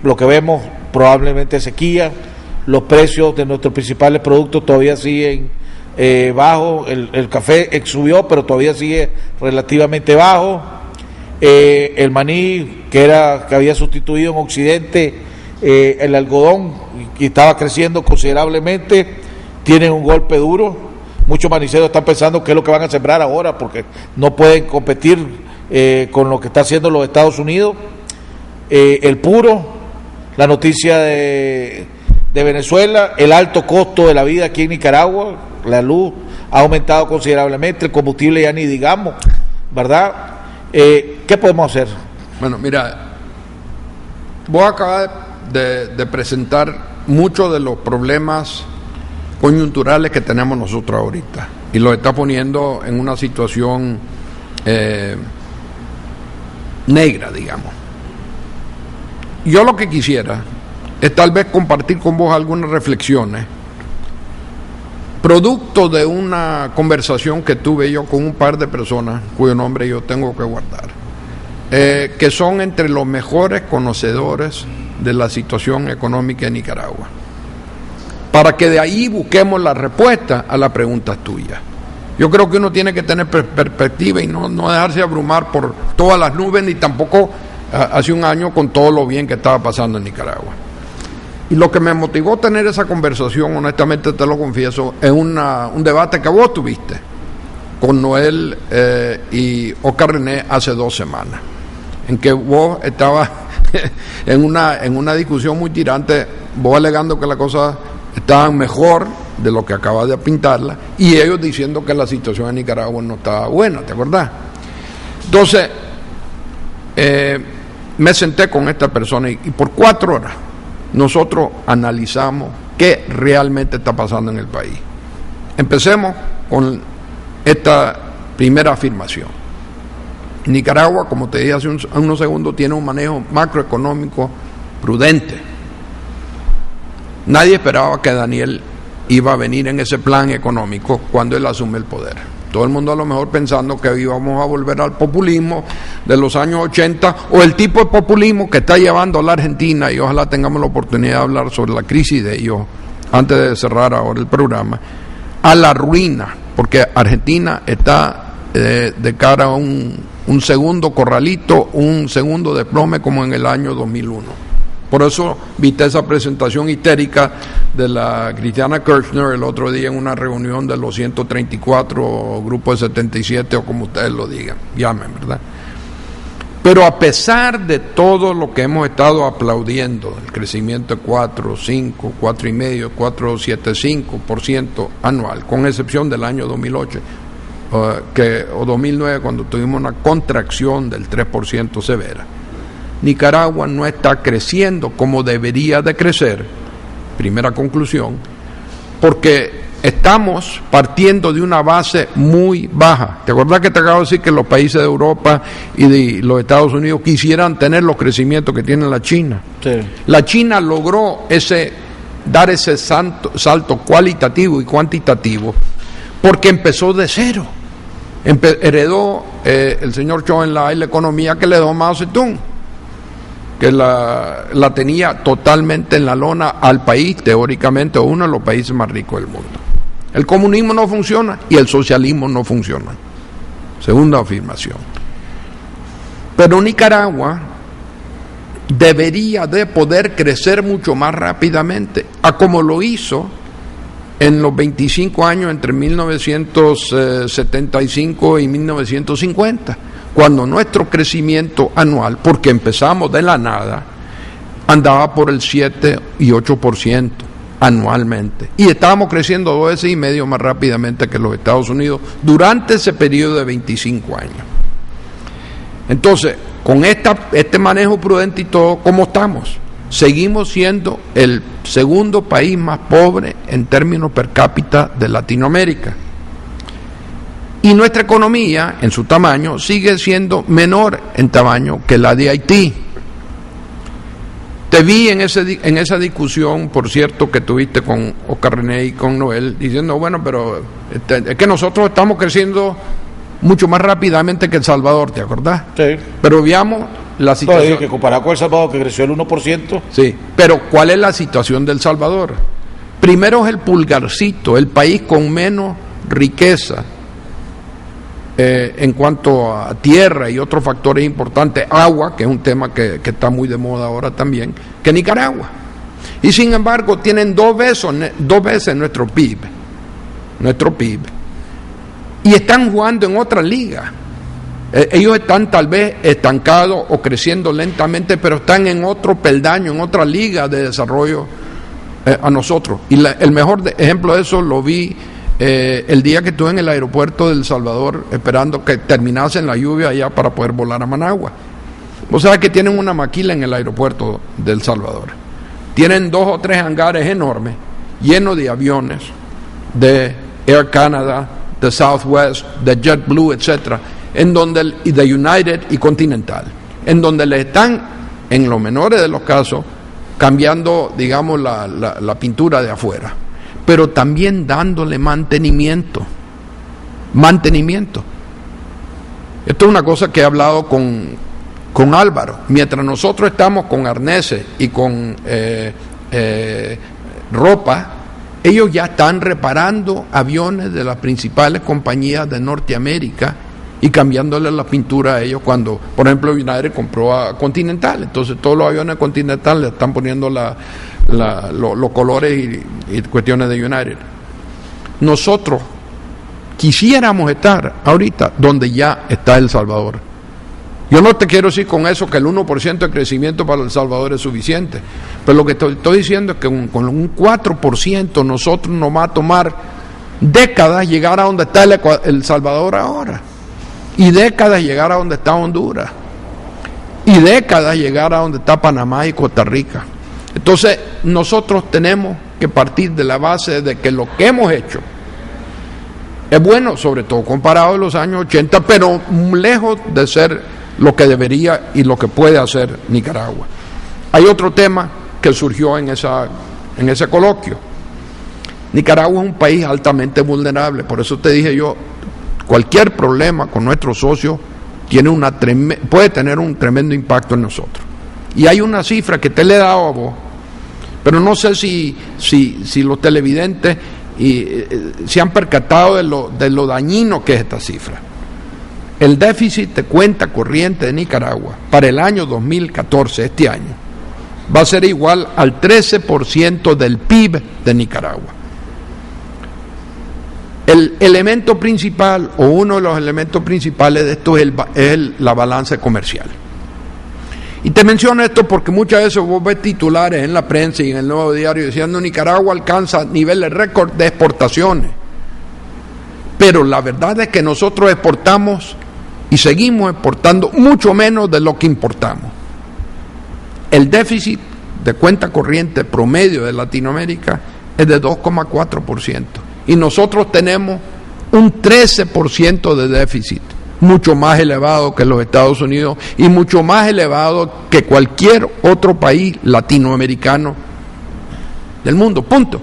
lo que vemos, probablemente sequía? Los precios de nuestros principales productos todavía siguen bajos. El café subió, pero todavía sigue relativamente bajo. El maní, que había sustituido en Occidente el algodón, y estaba creciendo considerablemente, tienen un golpe duro. Muchos maniceros están pensando qué es lo que van a sembrar ahora, porque no pueden competir con lo que está haciendo los Estados Unidos. El puro, la noticia de Venezuela, el alto costo de la vida aquí en Nicaragua, la luz ha aumentado considerablemente, el combustible ya ni digamos, ¿verdad? ¿Qué podemos hacer? Bueno, mira, vos acabas de presentar muchos de los problemas coyunturales que tenemos nosotros ahorita, y los está poniendo en una situación negra, digamos. Yo lo que quisiera es tal vez compartir con vos algunas reflexiones producto de una conversación que tuve yo con un par de personas cuyo nombre yo tengo que guardar, que son entre los mejores conocedores de la situación económica en Nicaragua, para que de ahí busquemos la respuesta a las preguntas tuyas. Yo creo que uno tiene que tener perspectiva y no dejarse abrumar por todas las nubes, ni tampoco hace un año con todo lo bien que estaba pasando en Nicaragua. Y lo que me motivó a tener esa conversación, honestamente te lo confieso, es un debate que vos tuviste con Noel y Oscar René hace 2 semanas, en que vos estabas en una discusión muy tirante, vos alegando que las cosas estaban mejor de lo que acabas de pintarla, y ellos diciendo que la situación en Nicaragua no estaba buena, ¿te acordás? Entonces, me senté con esta persona y por 4 horas nosotros analizamos qué realmente está pasando en el país. Empecemos con esta primera afirmación. Nicaragua, como te dije hace unos segundos, tiene un manejo macroeconómico prudente. Nadie esperaba que Daniel iba a venir en ese plan económico cuando él asume el poder. Todo el mundo a lo mejor pensando que íbamos a volver al populismo de los años 80, o el tipo de populismo que está llevando a la Argentina, y ojalá tengamos la oportunidad de hablar sobre la crisis de ellos antes de cerrar ahora el programa, a la ruina, porque Argentina está de cara a un segundo corralito, un segundo desplome como en el año 2001. Por eso viste esa presentación histérica de la Cristiana Kirchner el otro día en una reunión de los 134 grupos de 77, o como ustedes lo digan, llamen, ¿verdad? Pero a pesar de todo lo que hemos estado aplaudiendo, el crecimiento de 4, 5, 4,5, 4,75% anual, con excepción del año 2008, o 2009, cuando tuvimos una contracción del 3% severa, Nicaragua no está creciendo como debería de crecer, primera conclusión, porque estamos partiendo de una base muy baja. ¿Te acuerdas que te acabo de decir que los países de Europa y de los Estados Unidos quisieran tener los crecimientos que tiene la China? Sí. La China logró dar ese salto cualitativo y cuantitativo porque empezó de cero. Heredó el señor Zhou Enlai la economía que le dio Mao Zedong, que la tenía totalmente en la lona al país, teóricamente uno de los países más ricos del mundo. El comunismo no funciona y el socialismo no funciona. Segunda afirmación. Pero Nicaragua debería de poder crecer mucho más rápidamente, a como lo hizo en los 25 años entre 1975 y 1950, cuando nuestro crecimiento anual, porque empezamos de la nada, andaba por el 7 y 8% anualmente. Y estábamos creciendo 2 veces y medio más rápidamente que los Estados Unidos durante ese periodo de 25 años. Entonces, con este manejo prudente y todo, ¿cómo estamos? Seguimos siendo el segundo país más pobre en términos per cápita de Latinoamérica. Y nuestra economía, en su tamaño, sigue siendo menor en tamaño que la de Haití. Te vi en esa discusión, por cierto, que tuviste con Oscar René y con Noel, diciendo, bueno, pero es que nosotros estamos creciendo mucho más rápidamente que El Salvador, ¿te acordás? Sí. Pero veamos la situación. No, que comparado con El Salvador, que creció el 1%. Sí, pero ¿cuál es la situación de El Salvador? Primero es el pulgarcito, el país con menos riqueza en cuanto a tierra y otros factores importantes, agua, que es un tema que está muy de moda ahora también, que Nicaragua. Y sin embargo tienen dos veces nuestro PIB, y están jugando en otra liga. Ellos están tal vez estancados o creciendo lentamente, pero están en otro peldaño, en otra liga de desarrollo a nosotros. Y el mejor ejemplo de eso lo vi el día que estuve en el aeropuerto de El Salvador, esperando que terminase la lluvia allá para poder volar a Managua. O sea que tienen una maquila en el aeropuerto de El Salvador. Tienen 2 o 3 hangares enormes, llenos de aviones, de Air Canada, de Southwest, de JetBlue, etcétera, y de United y Continental, en donde le están, en los menores de los casos, cambiando, digamos, la pintura de afuera, pero también dándole mantenimiento. Esto es una cosa que he hablado con Álvaro. Mientras nosotros estamos con arneses y con ropa, ellos ya están reparando aviones de las principales compañías de Norteamérica y cambiándole la pintura a ellos cuando, por ejemplo, United compró a Continental. Entonces todos los aviones Continental le están poniendo los colores y cuestiones de United. Nosotros quisiéramos estar ahorita donde ya está El Salvador. Yo no te quiero decir con eso que el 1% de crecimiento para El Salvador es suficiente, pero lo que estoy diciendo es que con un 4% nosotros nos va a tomar décadas llegar a donde está El Salvador ahora, y décadas llegar a donde está Honduras, y décadas llegar a donde está Panamá y Costa Rica. Entonces nosotros tenemos que partir de la base de que lo que hemos hecho es bueno, sobre todo comparado a los años 80, pero lejos de ser lo que debería y lo que puede hacer Nicaragua. Hay otro tema que surgió en ese coloquio. Nicaragua es un país altamente vulnerable, por eso te dije yo, cualquier problema con nuestros socios puede tener un tremendo impacto en nosotros. Y hay una cifra que te le he dado a vos, pero no sé si los televidentes se han percatado de lo dañino que es esta cifra. El déficit de cuenta corriente de Nicaragua para el año 2014, este año, va a ser igual al 13% del PIB de Nicaragua. El elemento principal, o uno de los elementos principales de esto, es la balanza comercial. Y te menciono esto porque muchas veces vos ves titulares en la prensa y en el Nuevo Diario diciendo Nicaragua alcanza niveles récord de exportaciones. Pero la verdad es que nosotros exportamos y seguimos exportando mucho menos de lo que importamos. El déficit de cuenta corriente promedio de Latinoamérica es de 2,4%. Y nosotros tenemos un 13% de déficit, mucho más elevado que los Estados Unidos y mucho más elevado que cualquier otro país latinoamericano del mundo, punto.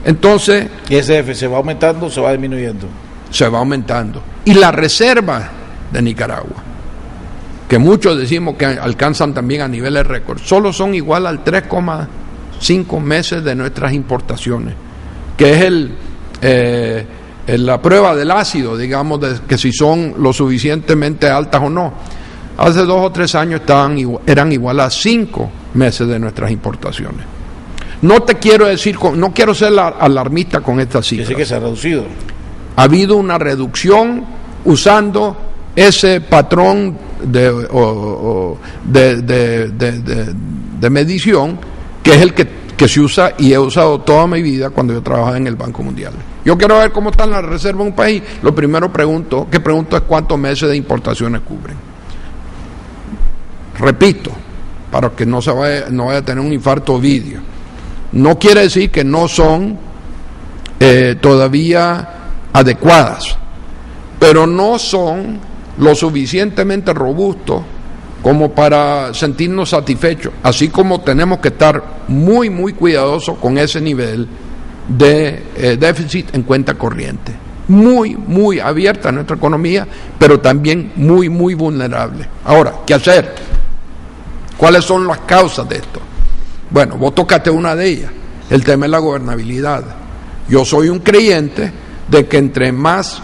Entonces, ¿y ese déficit se va aumentando o se va disminuyendo? Se va aumentando. Y la reserva de Nicaragua, que muchos decimos que alcanzan también a niveles récord, solo son igual al 3,5 meses de nuestras importaciones, que es la prueba del ácido, digamos, de que si son lo suficientemente altas o no. Hace 2 o 3 años eran igual a 5 meses de nuestras importaciones. No te quiero decir, no quiero ser alarmista con esta cifra. Dice que se ha reducido. Ha habido una reducción usando ese patrón de medición, que es el que que se usa y he usado toda mi vida cuando yo trabajaba en el Banco Mundial. Yo quiero ver cómo están las reservas de un país. Lo primero que pregunto es cuántos meses de importaciones cubren. Repito, para que no vaya a tener un infarto Ovidio. No quiere decir que no son todavía adecuadas, pero no son lo suficientemente robustos como para sentirnos satisfechos, así como tenemos que estar muy, muy cuidadosos con ese nivel de déficit en cuenta corriente. Muy, muy abierta nuestra economía, pero también muy, muy vulnerable. Ahora, ¿qué hacer? ¿Cuáles son las causas de esto? Bueno, vos tocaste una de ellas, el tema de la gobernabilidad. Yo soy un creyente de que entre más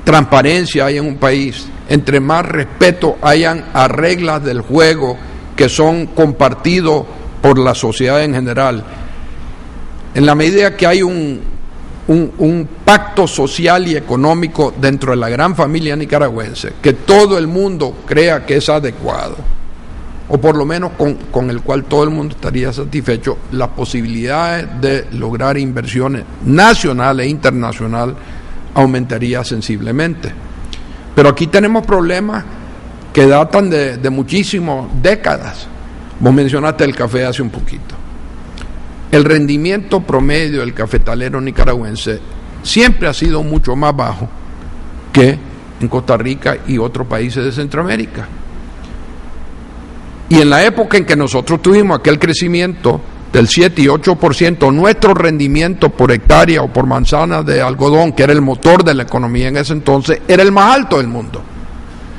transparencia hay en un país, entre más respeto hayan a reglas del juego que son compartidos por la sociedad en general, en la medida que hay un pacto social y económico dentro de la gran familia nicaragüense, que todo el mundo crea que es adecuado, o por lo menos con el cual todo el mundo estaría satisfecho, las posibilidades de lograr inversiones nacionales e internacionales aumentaría sensiblemente. Pero aquí tenemos problemas que datan de muchísimas décadas. Vos mencionaste el café hace un poquito. El rendimiento promedio del cafetalero nicaragüense siempre ha sido mucho más bajo que en Costa Rica y otros países de Centroamérica. Y en la época en que nosotros tuvimos aquel crecimiento del 7 y 8%, nuestro rendimiento por hectárea o por manzana de algodón, que era el motor de la economía en ese entonces, era el más alto del mundo.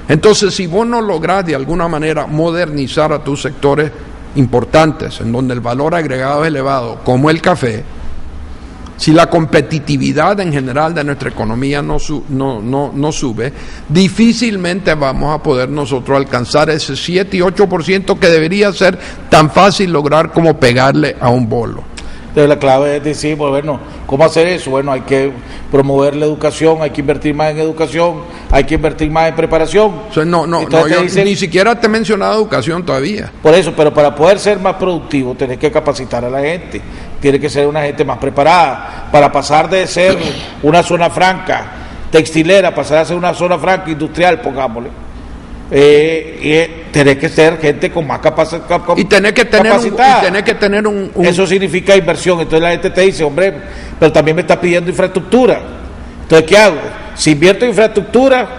Entonces, si vos no lográs de alguna manera modernizar a tus sectores importantes, en donde el valor agregado es elevado, como el café, si la competitividad en general de nuestra economía no sube, difícilmente vamos a poder nosotros alcanzar ese 7 y 8% que debería ser tan fácil lograr como pegarle a un bolo. Entonces la clave es decir, bueno, ¿cómo hacer eso? Bueno, hay que promover la educación, hay que invertir más en educación, hay que invertir más en preparación. O sea, yo ni siquiera te he mencionado educación todavía. Por eso, pero para poder ser más productivo tenés que capacitar a la gente, tiene que ser una gente más preparada, para pasar de ser una zona franca textilera, pasar a ser una zona franca industrial, pongámosle. Tenés que ser gente con más capacidad y tenés que tener un eso significa inversión. Entonces la gente te dice, hombre, pero también me está pidiendo infraestructura. Entonces, ¿qué hago? Si invierto en infraestructura,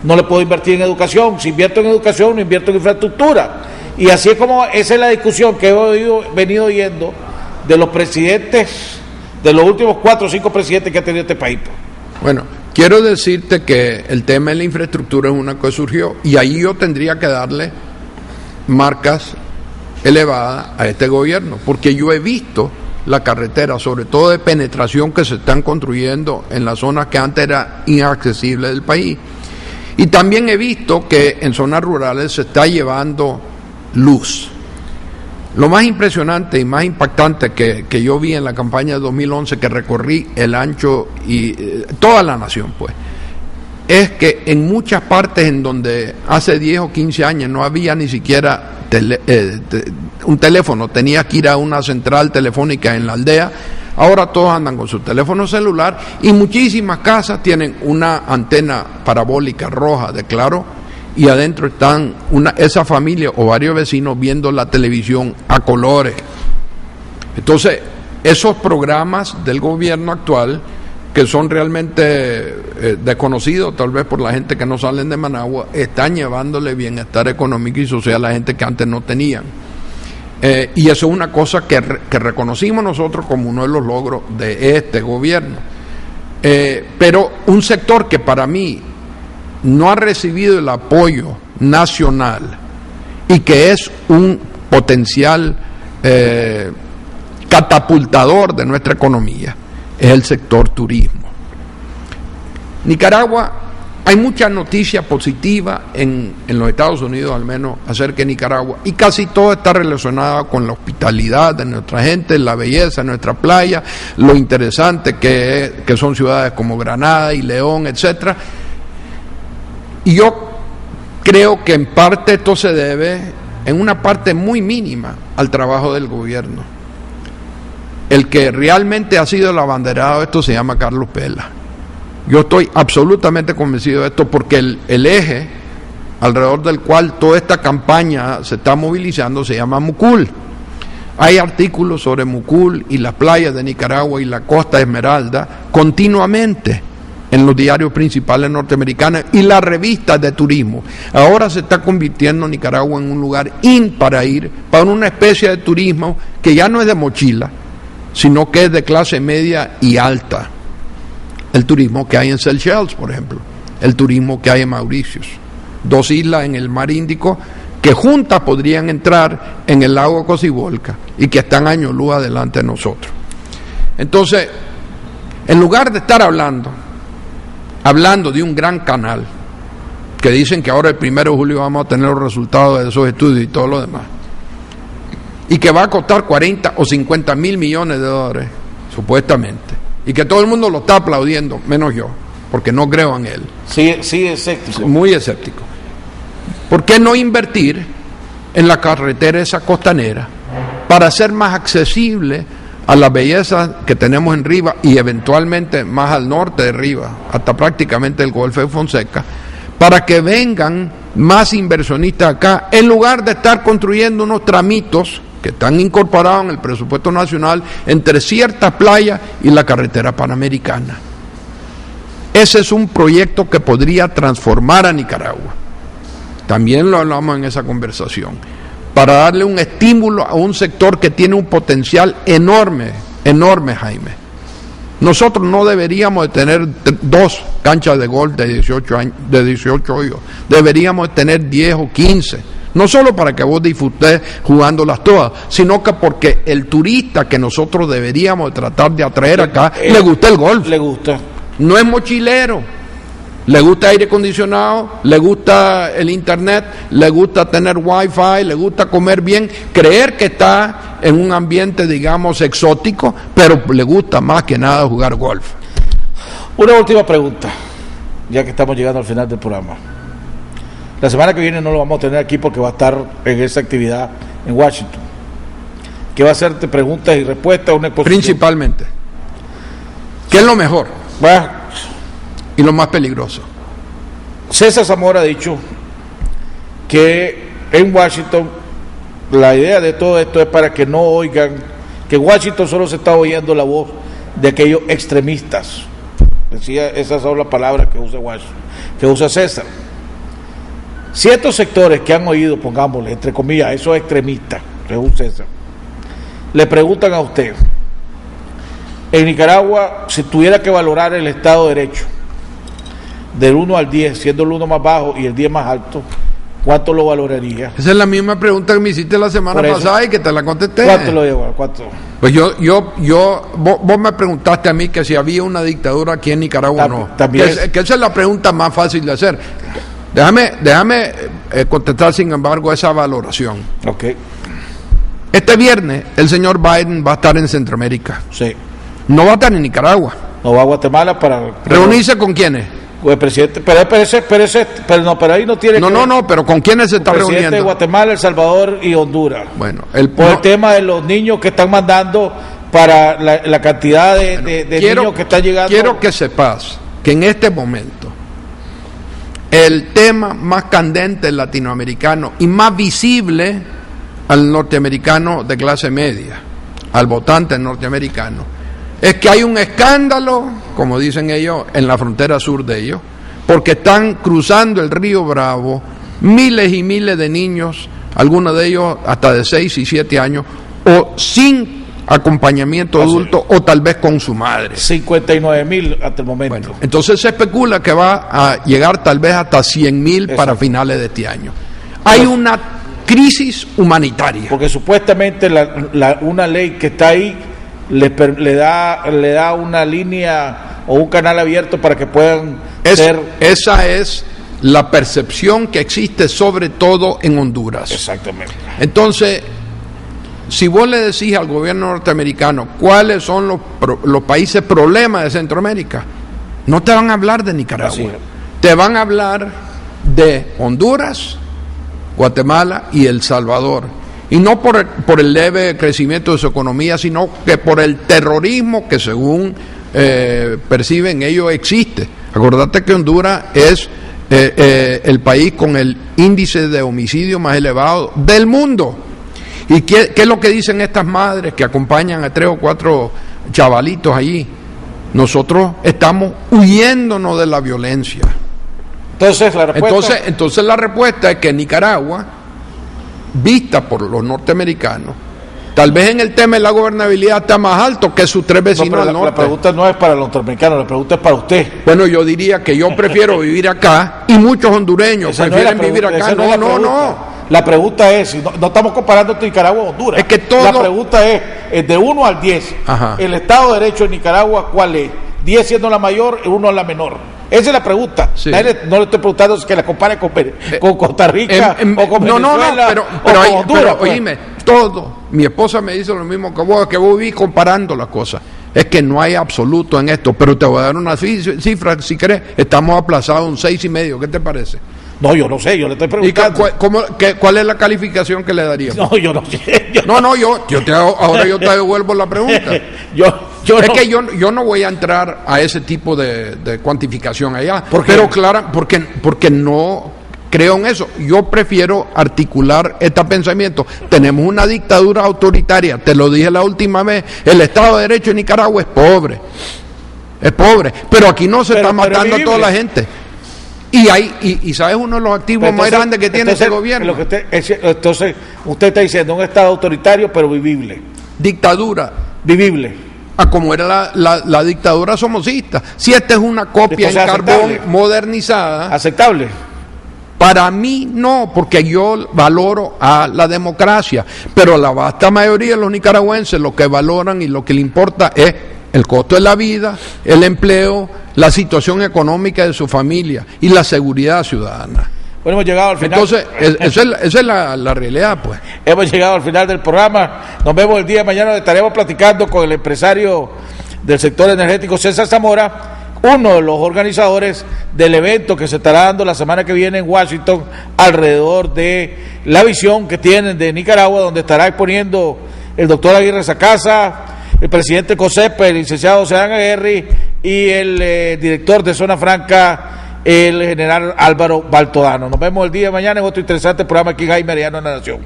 no le puedo invertir en educación. Si invierto en educación, no invierto en infraestructura. Y así es como esa es la discusión que he venido oyendo de los presidentes, de los últimos 4 o 5 presidentes que ha tenido este país. Bueno, quiero decirte que el tema de la infraestructura es una cosa que surgió, y ahí yo tendría que darle marcas elevadas a este gobierno, porque yo he visto la carretera, sobre todo de penetración, que se están construyendo en las zonas que antes era inaccesible del país, y también he visto que en zonas rurales se está llevando luz. Lo más impresionante y más impactante que yo vi en la campaña de 2011, que recorrí el ancho y toda la nación, pues, es que en muchas partes en donde hace 10 o 15 años no había ni siquiera un teléfono, tenía que ir a una central telefónica en la aldea, ahora todos andan con su teléfono celular, y muchísimas casas tienen una antena parabólica roja de Claro, y adentro están esa familia o varios vecinos viendo la televisión a colores. Entonces, esos programas del gobierno actual, que son realmente desconocidos tal vez por la gente que no salen de Managua, están llevándole bienestar económico y social a la gente que antes no tenían. Y eso es una cosa que reconocimos nosotros como uno de los logros de este gobierno. Pero un sector que para mí no ha recibido el apoyo nacional y que es un potencial catapultador de nuestra economía es el sector turismo. Nicaragua, hay mucha noticia positiva en los Estados Unidos, al menos acerca de Nicaragua, y casi todo está relacionado con la hospitalidad de nuestra gente, la belleza de nuestra playa, lo interesante que son ciudades como Granada y León, etcétera. Y yo creo que en parte esto se debe en una parte muy mínima al trabajo del gobierno. El que realmente ha sido el abanderado de esto se llama Carlos Pela. Yo estoy absolutamente convencido de esto porque el eje alrededor del cual toda esta campaña se está movilizando se llama Mucul. Hay artículos sobre Mucul y las playas de Nicaragua y la Costa Esmeralda continuamente en los diarios principales norteamericanos y las revistas de turismo. Ahora se está convirtiendo Nicaragua en un lugar para ir, para una especie de turismo que ya no es de mochila, sino que es de clase media y alta. El turismo que hay en Seychelles, por ejemplo, el turismo que hay en Mauritius, 2 islas en el mar Índico que juntas podrían entrar en el lago Cocibolca y que están años luz adelante de nosotros. Entonces, en lugar de estar hablando de un gran canal, que dicen que ahora el 1 de julio vamos a tener los resultados de esos estudios y todo lo demás, y que va a costar 40 o 50 mil millones de dólares, supuestamente, y que todo el mundo lo está aplaudiendo, menos yo, porque no creo en él. Sí, escéptico. Muy escéptico. ¿Por qué no invertir en la carretera esa costanera para hacer más accesible a las bellezas que tenemos en Riva y eventualmente más al norte de Riva, hasta prácticamente el Golfo de Fonseca, para que vengan más inversionistas acá, en lugar de estar construyendo unos tramitos que están incorporados en el presupuesto nacional entre ciertas playas y la carretera panamericana? Ese es un proyecto que podría transformar a Nicaragua. También lo hablamos en esa conversación, para darle un estímulo a un sector que tiene un potencial enorme, Jaime. Nosotros no deberíamos de tener 2 canchas de golf de 18 hoyos, deberíamos de tener 10 o 15, no solo para que vos disfrutes jugándolas todas, sino que porque el turista que nosotros deberíamos de tratar de atraer acá, le gusta el golf. Le gusta. No es mochilero. Le gusta aire acondicionado, le gusta el internet, le gusta tener wifi, le gusta comer bien, creer que está en un ambiente, digamos, exótico, pero le gusta más que nada jugar golf. Una última pregunta, ya que estamos llegando al final del programa. La semana que viene no lo vamos a tener aquí porque va a estar en esa actividad en Washington, que va a hacerte preguntas y respuestas, una exposición. Principalmente. ¿Qué es lo mejor? Bueno, y lo más peligroso. César Zamora ha dicho que en Washington la idea de todo esto es para que no oigan, que en Washington solo se está oyendo la voz de aquellos extremistas. Decía, esas son las palabras que usa César. Ciertos sectores que han oído, pongámosle, entre comillas, esos extremistas, según César, le preguntan a usted, en Nicaragua, si tuviera que valorar el Estado de Derecho, del 1 al 10, siendo el 1 más bajo y el 10 más alto, ¿cuánto lo valoraría? Esa es la misma pregunta que me hiciste la semana pasada y que te la contesté. ¿Cuánto lo llevo? ¿Cuánto? Pues vos me preguntaste a mí que si había una dictadura aquí en Nicaragua o no. También que esa es la pregunta más fácil de hacer. Déjame contestar, sin embargo, esa valoración. Ok. Este viernes el señor Biden va a estar en Centroamérica. Sí. No va a estar en Nicaragua. No va a Guatemala para... ¿Reunirse con quiénes? El presidente, pero ahí no tiene... No, pero ¿con quiénes se está reuniendo? El presidente de Guatemala, El Salvador y Honduras. Bueno, el tema de los niños que están mandando para la cantidad de niños que están llegando. Quiero que sepas que en este momento el tema más candente latinoamericano y más visible al norteamericano de clase media, al votante norteamericano, es que hay un escándalo, como dicen ellos, en la frontera sur de ellos, porque están cruzando el río Bravo miles y miles de niños, algunos de ellos hasta de 6 y 7 años, o sin acompañamiento adulto, o tal vez con su madre. 59,000 hasta el momento. Bueno, entonces se especula que va a llegar tal vez hasta 100,000 para finales de este año. Hay una crisis humanitaria. Porque supuestamente una ley que está ahí le da una línea o un canal abierto para que puedan ser... Esa es la percepción que existe sobre todo en Honduras. Exactamente. Entonces, si vos le decís al gobierno norteamericano cuáles son los países problemas de Centroamérica, no te van a hablar de Nicaragua, te van a hablar de Honduras Guatemala y El Salvador. Y no por el leve crecimiento de su economía, sino que por el terrorismo que según perciben ellos existe. Acordate que Honduras es el país con el índice de homicidio más elevado del mundo. ¿Y qué es lo que dicen estas madres que acompañan a 3 o 4 chavalitos allí? Nosotros estamos huyéndonos de la violencia. Entonces la respuesta es que Nicaragua, vista por los norteamericanos, tal vez en el tema de la gobernabilidad está más alto que sus 3 vecinos al norte. La pregunta no es para los norteamericanos, la pregunta es para usted. Bueno, yo diría que yo prefiero vivir acá y muchos hondureños prefieren vivir acá. No. La pregunta es, no estamos comparando Nicaragua a Honduras. Es que la pregunta es de 1 al 10. Ajá. El Estado de Derecho en Nicaragua, ¿cuál es? 10 siendo la mayor y 1 la menor. Esa es la pregunta. Sí. No le estoy preguntando que la compare con Costa Rica o con Venezuela o con Honduras. Pero oíme, mi esposa me dice lo mismo que vos vivís comparando las cosas. Es que no hay absoluto en esto, pero te voy a dar una cifra si querés. Estamos aplazados un 6,5. ¿Qué te parece? No, yo no sé, yo le estoy preguntando. ¿Y cuál es la calificación que le daría? No, yo no sé. Ahora yo te devuelvo la pregunta. yo no voy a entrar a ese tipo de cuantificación allá. Pero claro, porque no creo en eso. Yo prefiero articular este pensamiento. Tenemos una dictadura autoritaria, te lo dije la última vez. El Estado de Derecho en Nicaragua es pobre, pero aquí no se está matando a toda la gente. Y sabes uno de los activos más grandes que tiene ese gobierno. Entonces, usted está diciendo un Estado autoritario pero vivible. Dictadura. Vivible. Como era la dictadura somocista. Si esta es una copia en carbón modernizada. ¿Aceptable? Para mí no, porque yo valoro a la democracia. Pero la vasta mayoría de los nicaragüenses lo que valoran y lo que le importa es el costo de la vida, el empleo, la situación económica de su familia y la seguridad ciudadana. Bueno, hemos llegado al final. Entonces, esa es la realidad, pues. Hemos llegado al final del programa. Nos vemos el día de mañana. Estaremos platicando con el empresario del sector energético, César Zamora, uno de los organizadores del evento que se estará dando la semana que viene en Washington alrededor de la visión que tienen de Nicaragua, donde estará exponiendo el doctor Aguirre Sacasa, el presidente del COSEP, el licenciado Sean Aguirre, y el director de Zona Franca, el general Álvaro Baltodano. Nos vemos el día de mañana en otro interesante programa aquí en Jaime Arellano en La Nación.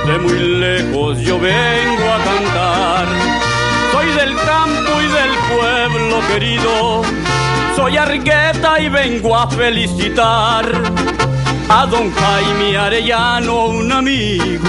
De muy lejos yo vengo a cantar, soy del campo y del pueblo querido, soy Argueta y vengo a felicitar a don Jaime Arellano, un amigo.